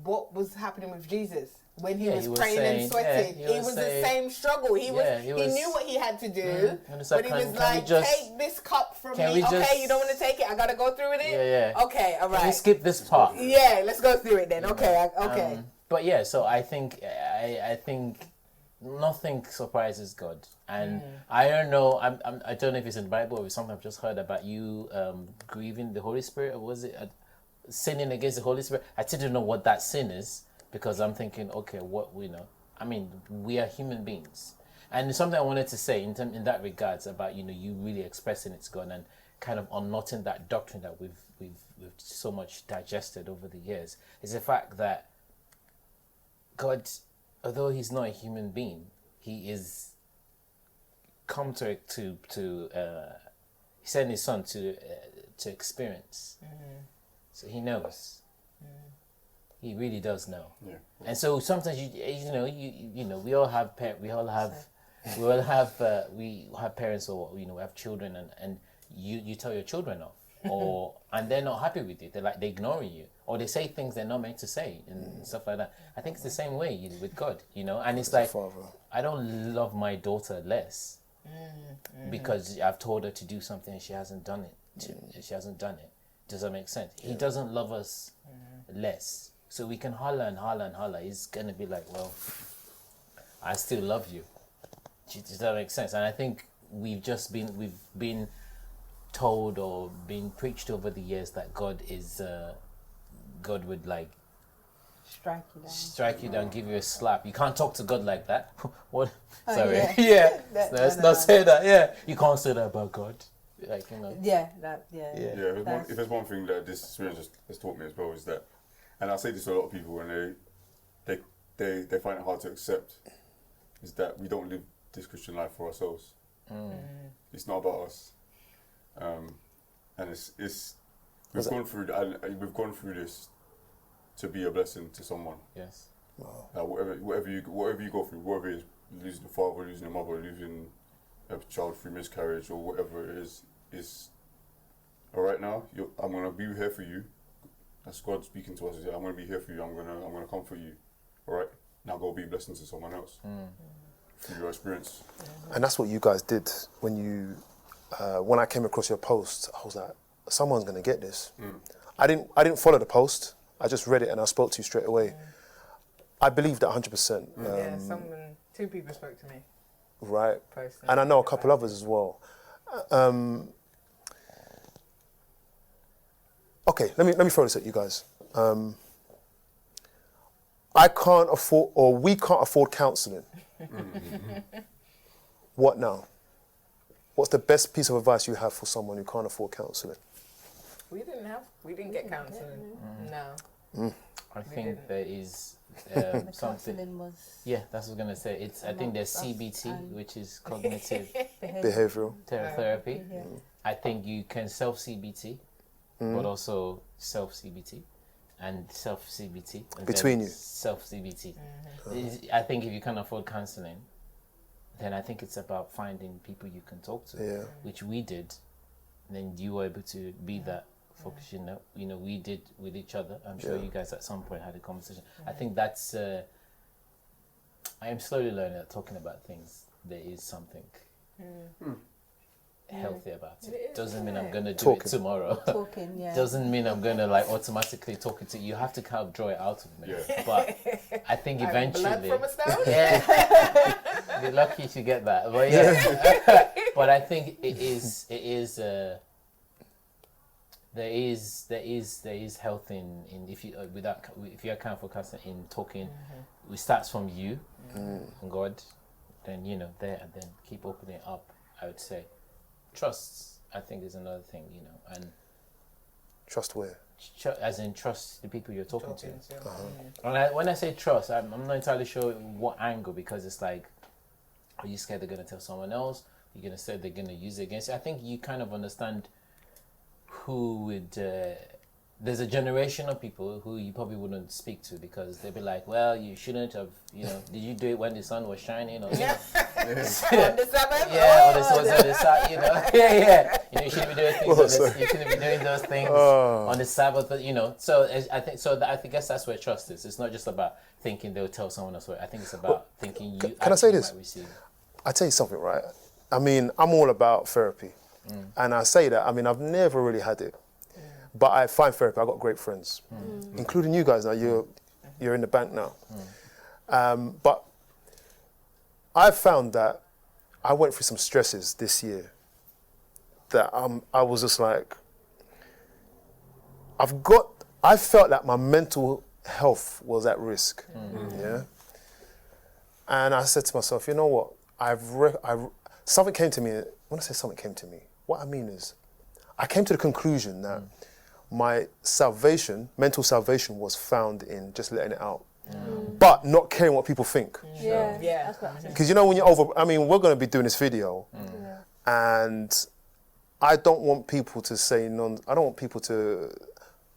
What was happening with Jesus? When he was praying and sweating, it was the same struggle. He knew what he had to do, but he was like, take this cup from me. Okay, you don't want to take it? I got to go through with it? Yeah. Okay, all right. Can we skip this part? Yeah, let's go through it then. Okay, okay. But yeah, so I think nothing surprises God, and I don't know. I don't know if it's in the Bible or something I've just heard about you grieving the Holy Spirit, or was it sinning against the Holy Spirit? I still don't know what that sin is, because I'm thinking, okay, I mean, we are human beings, and something I wanted to say in that regards about you really expressing it's God and kind of unknotting that doctrine that we've so much digested over the years is the fact that God, although he's not a human being, he is come to he sent his son to experience. So he knows. He really does know. Yeah. And so sometimes we all have parents, or we have children, and you tell your children off, and they're not happy with you. They're ignoring you, or they say things they're not meant to say and stuff like that. I think it's the same way with God, and it's like, I don't love my daughter less because I've told her to do something and she hasn't done it. Does that make sense? He doesn't love us less. So we can holler and holler and holler. He's going to be like, well, I still love you. Does that make sense? And I think we've been told or been preached over the years that God would like strike you down, give you a slap. You can't talk to God like that. What? Sorry. Let's not say that. Yeah. You can't say that about God. Like, Yeah. If there's one thing that this experience has taught me as well, is that, and I say this to a lot of people when they find it hard to accept, is that we don't live this Christian life for ourselves. It's not about us, and we've gone through this to be a blessing to someone. Yes. Wow. Whatever you go through, whatever it is, losing a father, losing a mother, losing a child through miscarriage, or whatever it is all right now. I'm gonna be here for you. That's God speaking to us. I'm going to be here for you. I'm going to comfort you. All right? Now go be a blessing to someone else through your experience. And that's what you guys did when when I came across your post. I was like, someone's going to get this. I didn't follow the post. I just read it and I spoke to you straight away. I believed that 100%. 2 people spoke to me. Right. Personally. And I know a couple others as well. Okay, let me throw this at you guys. I can't afford, or we can't afford counselling. What now? What's the best piece of advice you have for someone who can't afford counselling? We didn't get counselling. No. I think there is The something. counselling was Yeah, that's what I was gonna say. It's I think there's amongst us CBT, and- which is cognitive Behavioral. therapy. Yeah. I think you can self CBT, but also self CBT, and self CBT Between you. self CBT. I think if you can afford counselling, then I think it's about finding people you can talk to, Yeah. which we did. And then you were able to be that focus. You know, we did with each other. I'm sure Yeah. you guys at some point had a conversation. I think that's. I am slowly learning that talking about things, there is something healthy about it. It is, Doesn't mean I'm gonna do Talking. it tomorrow. Talking, yeah. Doesn't mean I'm gonna like automatically talk it to you. You have to kind of draw it out of me. Yeah. But I think Like eventually, blood from a stone. yeah, you're lucky if you get that. But yeah, but I think it is. There is health in if you if you account for customer in talking. It starts from you and God, then there, and then keep opening up. I would say trust. I think is another thing, and Trust where? as in trust the people you're talking to. Uh-huh. And when I say trust, I'm not entirely sure what angle, because it's like, are you scared they're going to tell someone else? You're going to say they're going to use it against you? I think you kind of understand who would... there's a generation of people who you probably wouldn't speak to, because they'd be like, well, you shouldn't have, did you do it when the sun was shining? Or, Yeah. On the Sabbath? yeah, or the sun was on the side, yeah. You shouldn't be doing things Well, sorry. you shouldn't be doing those things on the Sabbath, but so I think so. I guess that's where trust is. It's not just about thinking they'll tell someone else. I think it's about thinking you. Can I say actually this? might receive. I tell you something, right? I mean, I'm all about therapy. And I say that, I mean, I've never really had it. But I find therapy, I've got great friends, including you guys now. You're in the bank now. But I've found that I went through some stresses this year that I was just like, I felt that my mental health was at risk, yeah? And I said to myself, you know what, something came to me. When I say something came to me, what I mean is, I came to the conclusion that my mental salvation was found in just letting it out, but not caring what people think. Yeah, Yeah. that's what I'm saying. Because when you're we're going to be doing this video, and I don't want people to say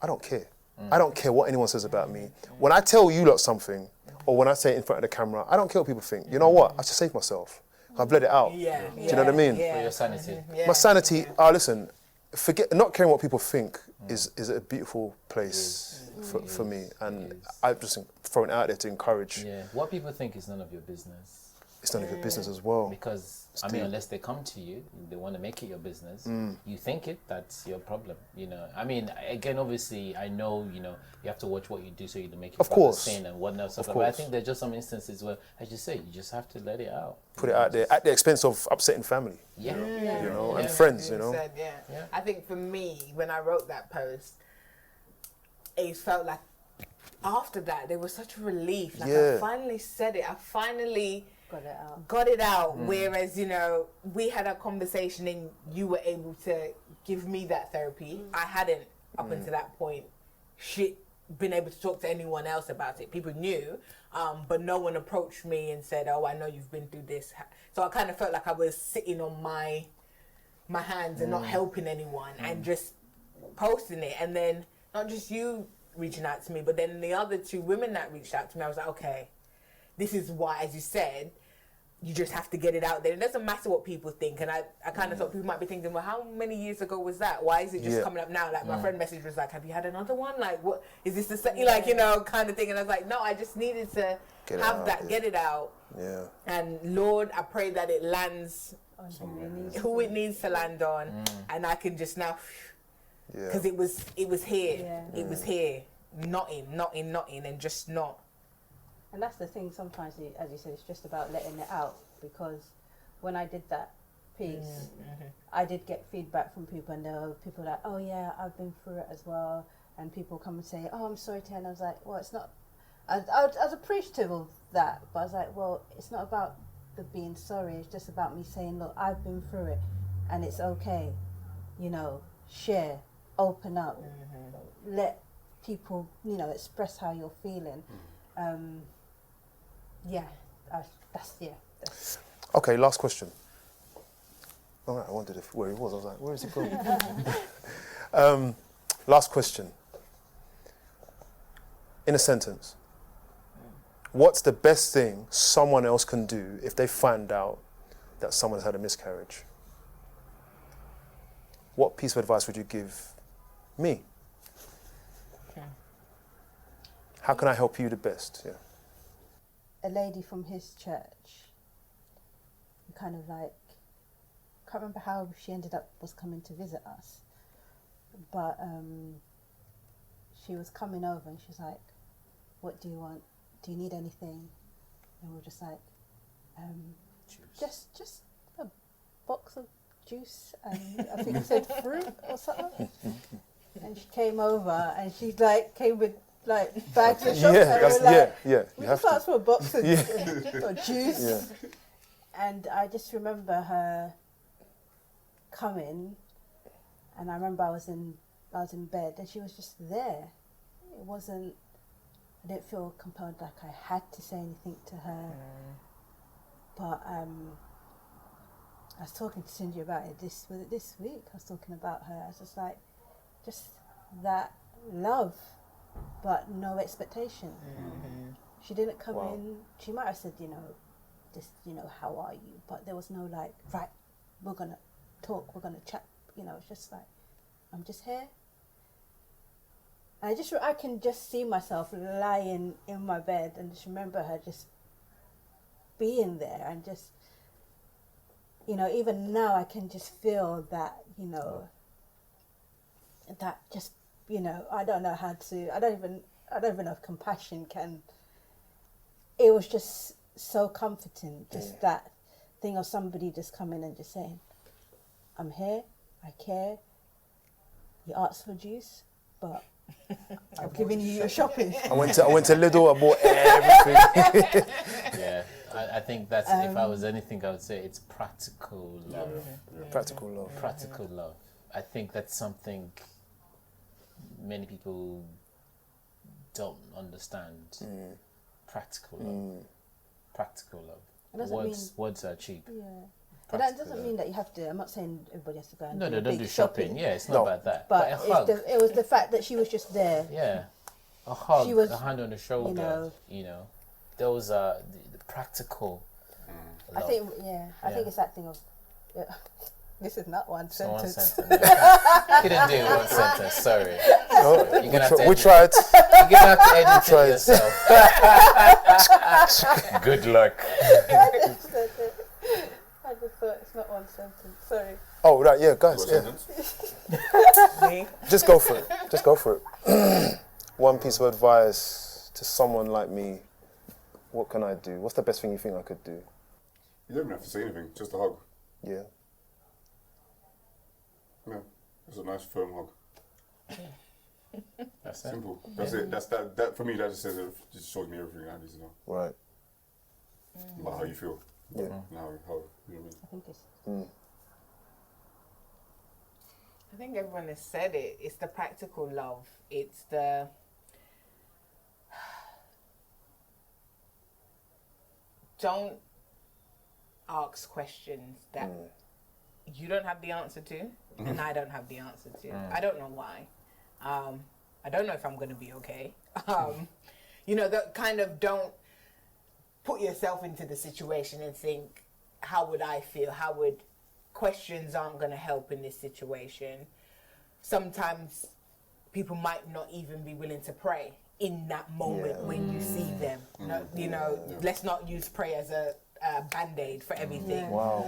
I don't care. I don't care what anyone says about me. When I tell you lot something, or when I say it in front of the camera, I don't care what people think. You know what? I just save myself. I've let it out. Yeah. Do you know what I mean? For your sanity. My sanity, listen, not caring what people think is a beautiful place for me. And I'm just throwing it out there to encourage. Yeah. What people think is none of your business. It's none of your business as well. Because, deep. unless they come to you, they want to make it your business, you think it, that's your problem, I mean, again, obviously, I know, you have to watch what you do so you don't make your Of course. sin and whatnot. Of But I course. think there's just some instances where, as you say, you just have to let it out. Put it out there at the expense of upsetting family, Yeah. and friends, Said, Yeah. I think for me, when I wrote that post, it felt like after that there was such a relief. Like Yeah. I finally said it. I finally Got it out. Whereas we had a conversation and you were able to give me that therapy. I hadn't up until that point been able to talk to anyone else about it. People knew, but no one approached me and said, oh, I know you've been through this. So I kind of felt like I was sitting on my hands and not helping anyone and just posting it. And then not just you reaching out to me, but then the other two women that reached out to me, I was like, okay, this is why, as you said, you just have to get it out there. It doesn't matter what people think. And I kind of thought people might be thinking, well, how many years ago was that? Why is it just coming up now? Like my friend message was like, have you had another one? Like, what is this the same? Like, kind of thing. And I was like, no, I just needed to get it out. Yeah. And Lord, I pray that it lands who it needs to land on. And I can just now, because it was here. Yeah. It was here. Not in, and just not. And that's the thing, sometimes, as you said, it's just about letting it out. Because when I did that piece, I did get feedback from people, and there were people like, oh yeah, I've been through it as well. And people come and say, oh, I'm sorry to hear. And I was like, well, it's not, I was appreciative of that, but I was like, well, it's not about the being sorry, it's just about me saying, look, I've been through it, and it's okay, share, open up, let people, express how you're feeling. yeah, that's Okay, last question. All right, I wondered where he was. I was like, where is he going? Last question. In a sentence, what's the best thing someone else can do if they find out that someone's had a miscarriage? What piece of advice would you give me? How can I help you the best? Yeah. a lady from his church. Kind of like, can't remember how she ended up was coming to visit us, but she was coming over and she was like, "What do you want? Do you need anything?" And we were just like, just a box of juice and I think it said fruit or something. And she came over and she like came with like bags of shops. We just asked for a box of or juice. Yeah. And I just remember her coming, and I remember I was in bed and she was just there. It wasn't. I didn't feel compelled like I had to say anything to her. But I was talking to Cindy about it this week. I was talking about her. I was just like, just that love, but no expectation. She didn't come in. She might have said, just, how are you? But there was no like, right, we're going to talk, we're going to chat. It's just like, I'm just here. I can just see myself lying in my bed and just remember her just being there and just, even now I can just feel that, that just, I don't know how to, I don't even know if compassion can, it was just so comforting, just that thing of somebody just coming and just saying, I'm here, I care, you asked for juice, but I'm giving you your shopping. I went to Lidl, I bought everything. Yeah, I think that's, if I was anything, I would say it's practical love. Practical love. Practical love. I think that's something many people don't understand. Practical love. Practical love. Words are cheap. Yeah. And that doesn't mean that you have to, I'm not saying everybody has to go and No, do a don't big do shopping. Yeah, it's not about that. But a hug. it was the fact that she was just there. Yeah. A hug, She was, a hand on the shoulder, Those are the practical love. I think it's that thing of, this is not one So one sentence. sentence. You couldn't do one sentence, sorry. You're gonna have to We edit tried. You're gonna have to edit tried. it yourself. Good luck. I just thought it's not one sentence. Sorry. Oh, right, yeah, guys, What yeah. sentence? Just go for it. Just go for it. One piece of advice to someone like me. What can I do? What's the best thing you think I could do? You don't even have to say anything, just a hug. Yeah. Yeah, it's a nice firm hug. That's it. Simple. That's it. That for me. That just says it. Just shows me everything I need to know Right. about how you feel. Yeah. And how you know what I mean. I think it's... I think everyone has said it. It's the practical love. It's the don't ask questions that you don't have the answer to, and I don't have the answer to. I don't know why. I don't know if I'm going to be okay. That kind of don't put yourself into the situation and think, how would I feel? Questions aren't going to help in this situation. Sometimes people might not even be willing to pray in that moment when you see them. Let's not use prayer as a band-aid for everything. Wow.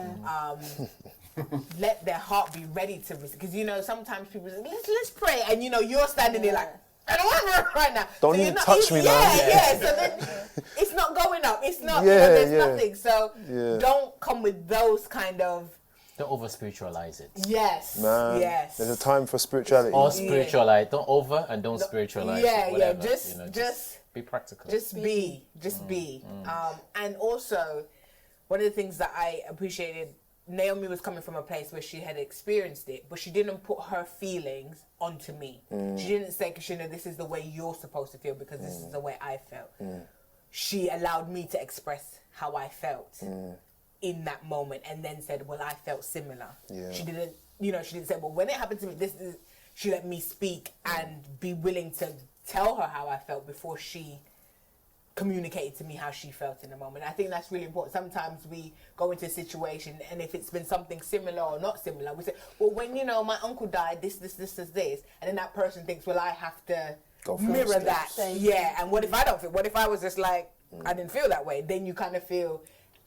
Let their heart be ready to receive. Because, sometimes people say, let's pray. And, you're standing there like, I don't want to pray right now. Don't even touch me now. Yeah. So then it's not going up. It's not, there's nothing. So don't come with those kind of... Don't over spiritualize it. Yes. Man, yes. there's a time for spirituality. Or spiritualize. Don't over and don't spiritualize it. Whatever, just be practical. Just be. And also, one of the things that I appreciated, Naomi was coming from a place where she had experienced it, but she didn't put her feelings onto me. She didn't say, Kashina, this is the way you're supposed to feel because this is the way I felt. she allowed me to express how I felt in that moment, and then said, well, I felt similar. Yeah. She didn't, she didn't say, well, when it happened to me, this is, she let me speak and be willing to tell her how I felt before she communicated to me how she felt in the moment. I think that's really important. Sometimes we go into a situation, and if it's been something similar or not similar, we say, well, when, my uncle died, this, and then that person thinks, well, I have to mirror that. Yeah, and what if I don't feel? What if I was just like, I didn't feel that way? Then you kind of feel,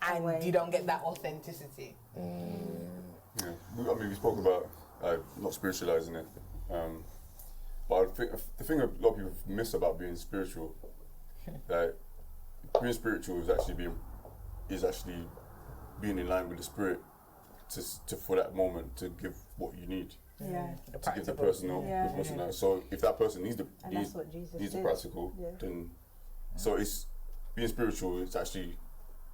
and you don't get that authenticity. Yeah, I mean, we spoke about not spiritualizing it, but I think the thing a lot of people miss about being spiritual, like being spiritual is actually being in line with the spirit to for that moment to give what you need. Yeah. To give the person that. So if that person needs the practical, then so it's being spiritual. It's actually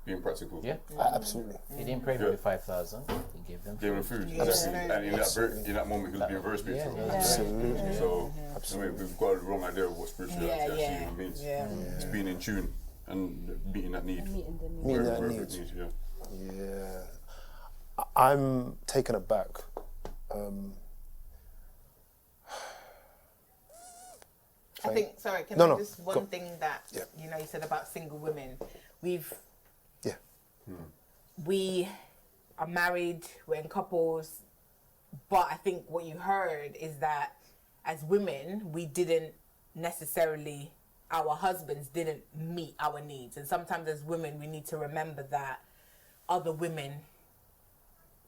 being practical. Yeah, Absolutely. he didn't pray for the 5,000. He gave them Gave them food. Yeah. Exactly. And in that moment, he was being very spiritual. Yeah. Absolutely. So I mean, we've got the wrong idea of what spirituality actually even means. It's being in tune and meeting that need. Meeting the need. Meeting that Wherever need. it needs, Yeah. I'm taken aback. I think, sorry, can No, I just go. one thing that, Yeah. you said about single women. Yeah. We are married, we're in couples, but I think what you heard is that as women, we didn't necessarily, our husbands didn't meet our needs. And sometimes as women, we need to remember that other women,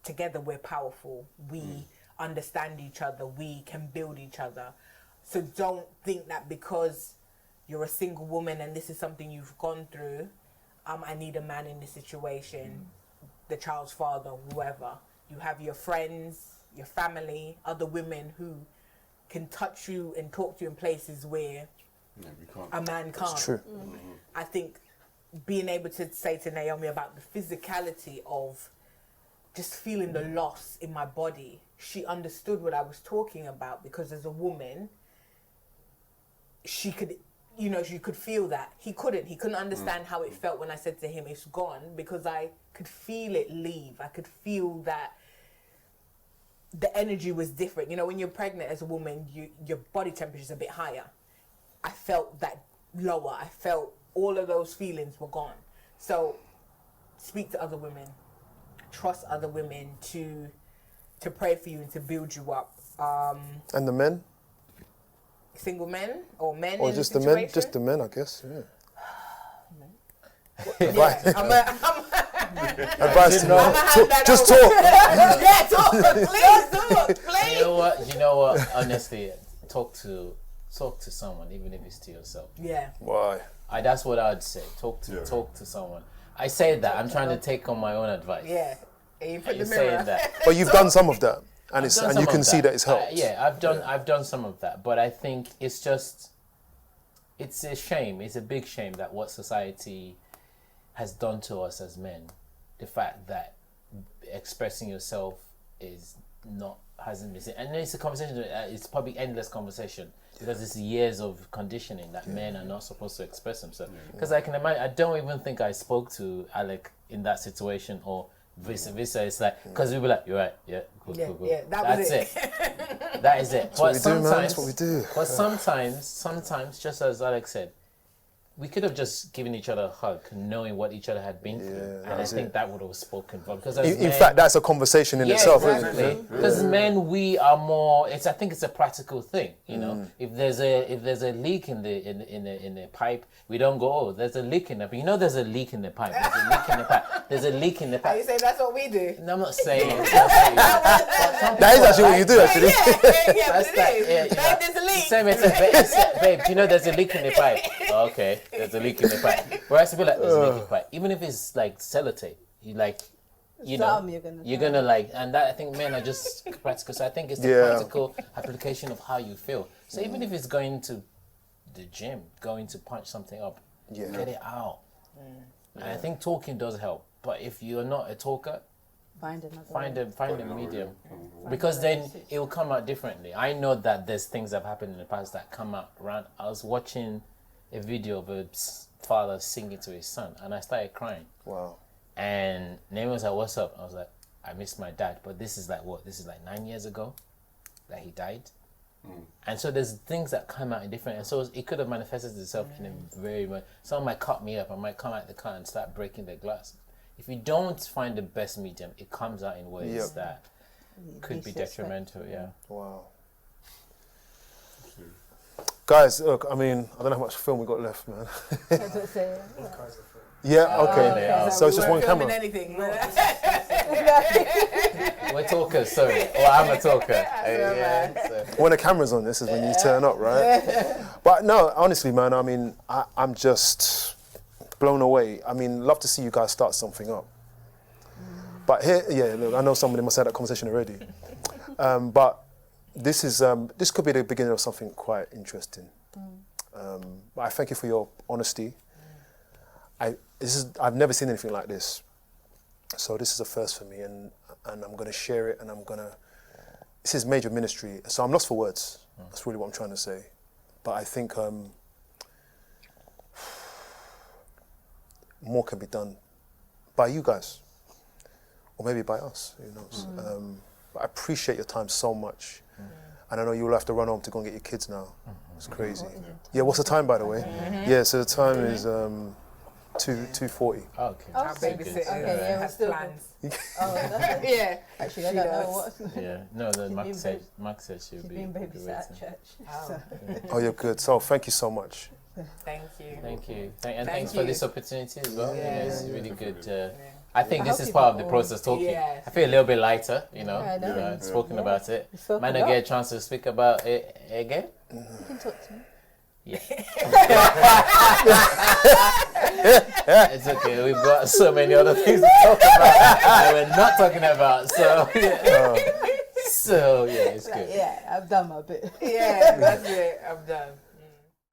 together we're powerful. We understand each other. We can build each other. So don't think that because you're a single woman and this is something you've gone through, I need a man in this situation, the child's father, whoever. You have your friends, your family, other women who can touch you and talk to you in places where we can't. a man can't. It's true. I think being able to say to Naomi about the physicality of just feeling the loss in my body, she understood what I was talking about, because as a woman, she could, she could feel that. He couldn't understand how it felt when I said to him, it's gone, because I could feel it leave. I could feel that the energy was different. When you're pregnant as a woman, your body temperature is a bit higher. I felt that lower. I felt all of those feelings were gone. So speak to other women, trust other women to pray for you and to build you up. And the men? Single men or men Or in just the the men? situation? Just the men, I guess. Yeah. Yeah, Advice to I'ma hand that Just over. talk. Yeah, talk, please. You know what? Honestly, talk to someone, even if it's to yourself. Yeah. Why? That's what I'd say. Talk to someone. I say that I'm trying to take on my own advice. Yeah. And you put You're the mirror. saying that. But you've done some of that, and I've done and some you can of see that it's helped. I've done some of that, but I think it's a shame. It's a big shame that what society has done to us as men, the fact that expressing yourself hasn't been, and it's a conversation. It's probably endless conversation, because it's years of conditioning that men are not supposed to express themselves. Because I can imagine, I don't even think I spoke to Alec in that situation, or vice versa. It's like, because we were like, you're right, yeah, good. Yeah, That's it. That is it. what we do, man. That's what we do. But sometimes, just as Alex said, we could have just given each other a hug, knowing what each other had been through, and I think that would have spoken for. Because In fact, that's a conversation in itself, isn't it? Because men, we are more. I think it's a practical thing. If there's a leak in the pipe, we don't go, oh, there's a leak in the pipe. There's a leak in the pipe. There's a leak in the pipe. There's a leak in the Are you pipe. saying that's what we do? No, I'm not saying. That is actually what you do, actually. Yeah, but it is. Babe, there's a leak. Same as babe, there's a leak in the pipe. Oh, okay, there's a leak in the pipe. Whereas to be like, there's a leak in the pipe. Even if it's like sellotape, you're gonna like, and that, I think men are just practical. So I think it's the practical application of how you feel. So even if it's going to the gym, going to punch something up, get it out. And I think talking does help. But if you're not a talker, Find another. find a medium, because then it will come out differently. I know that there's things that have happened in the past that come out around. I was watching a video of a father singing to his son, and I started crying. Wow. And Naomi was like, "What's up?" I was like, "I miss my dad," but this is like what? This is like 9 years ago that he died. And so there's things that come out in different, and so it could have manifested itself in a very much. Someone might cut me up. I might come out the car and start breaking the glass. If you don't find the best medium, it comes out in ways that could be detrimental. Yeah. Wow. Guys, look, I mean, I don't know how much film we got left, man. As I say, Yeah, okay. okay. So it's we just one weren't filming camera. anything. We're talkers, sorry. Or I'm a talker. Yeah, so. When the camera's on, this is when you turn up, right? But no, honestly, man, I mean, I'm just blown away. I mean, love to see you guys start something up. But here, yeah, look, I know somebody must have had that conversation already. But this is this could be the beginning of something quite interesting. But I thank you for your honesty. I've never seen anything like this, so this is a first for me, and I'm going to share it, and this is major ministry, so I'm lost for words. That's really what I'm trying to say. But I think more can be done by you guys, or maybe by us, who knows. But I appreciate your time so much. And I know you'll have to run home to go and get your kids now. It's crazy. Yeah, what's the time, by the way? Yeah, so the time is 2:40. Okay. Oh, Our babysitter okay, yeah, we're has still plans. Oh, that's it. Yeah. Actually, I She don't know does. what. Yeah. No, the She's Mark said she'll She's be being babysat at waiting. church. Oh. So. Oh, you're good. So thank you so much. Thank you. Thank you. And Thank thanks for you. this opportunity as well. Yeah. Yeah, it's really good. Yeah. I think I this hope is you part of got the all- process talking. Yes. I feel a little bit lighter, you know. Yeah, I know. Spoken Yeah. about it. We spoke Might a not get a lot. chance to speak about it again. You can talk to me. Yeah. It's okay. We've got so many other things to talk about that we're not talking about. So yeah. So yeah, it's good. Yeah, I've done my bit. Yeah, that's it. I'm done.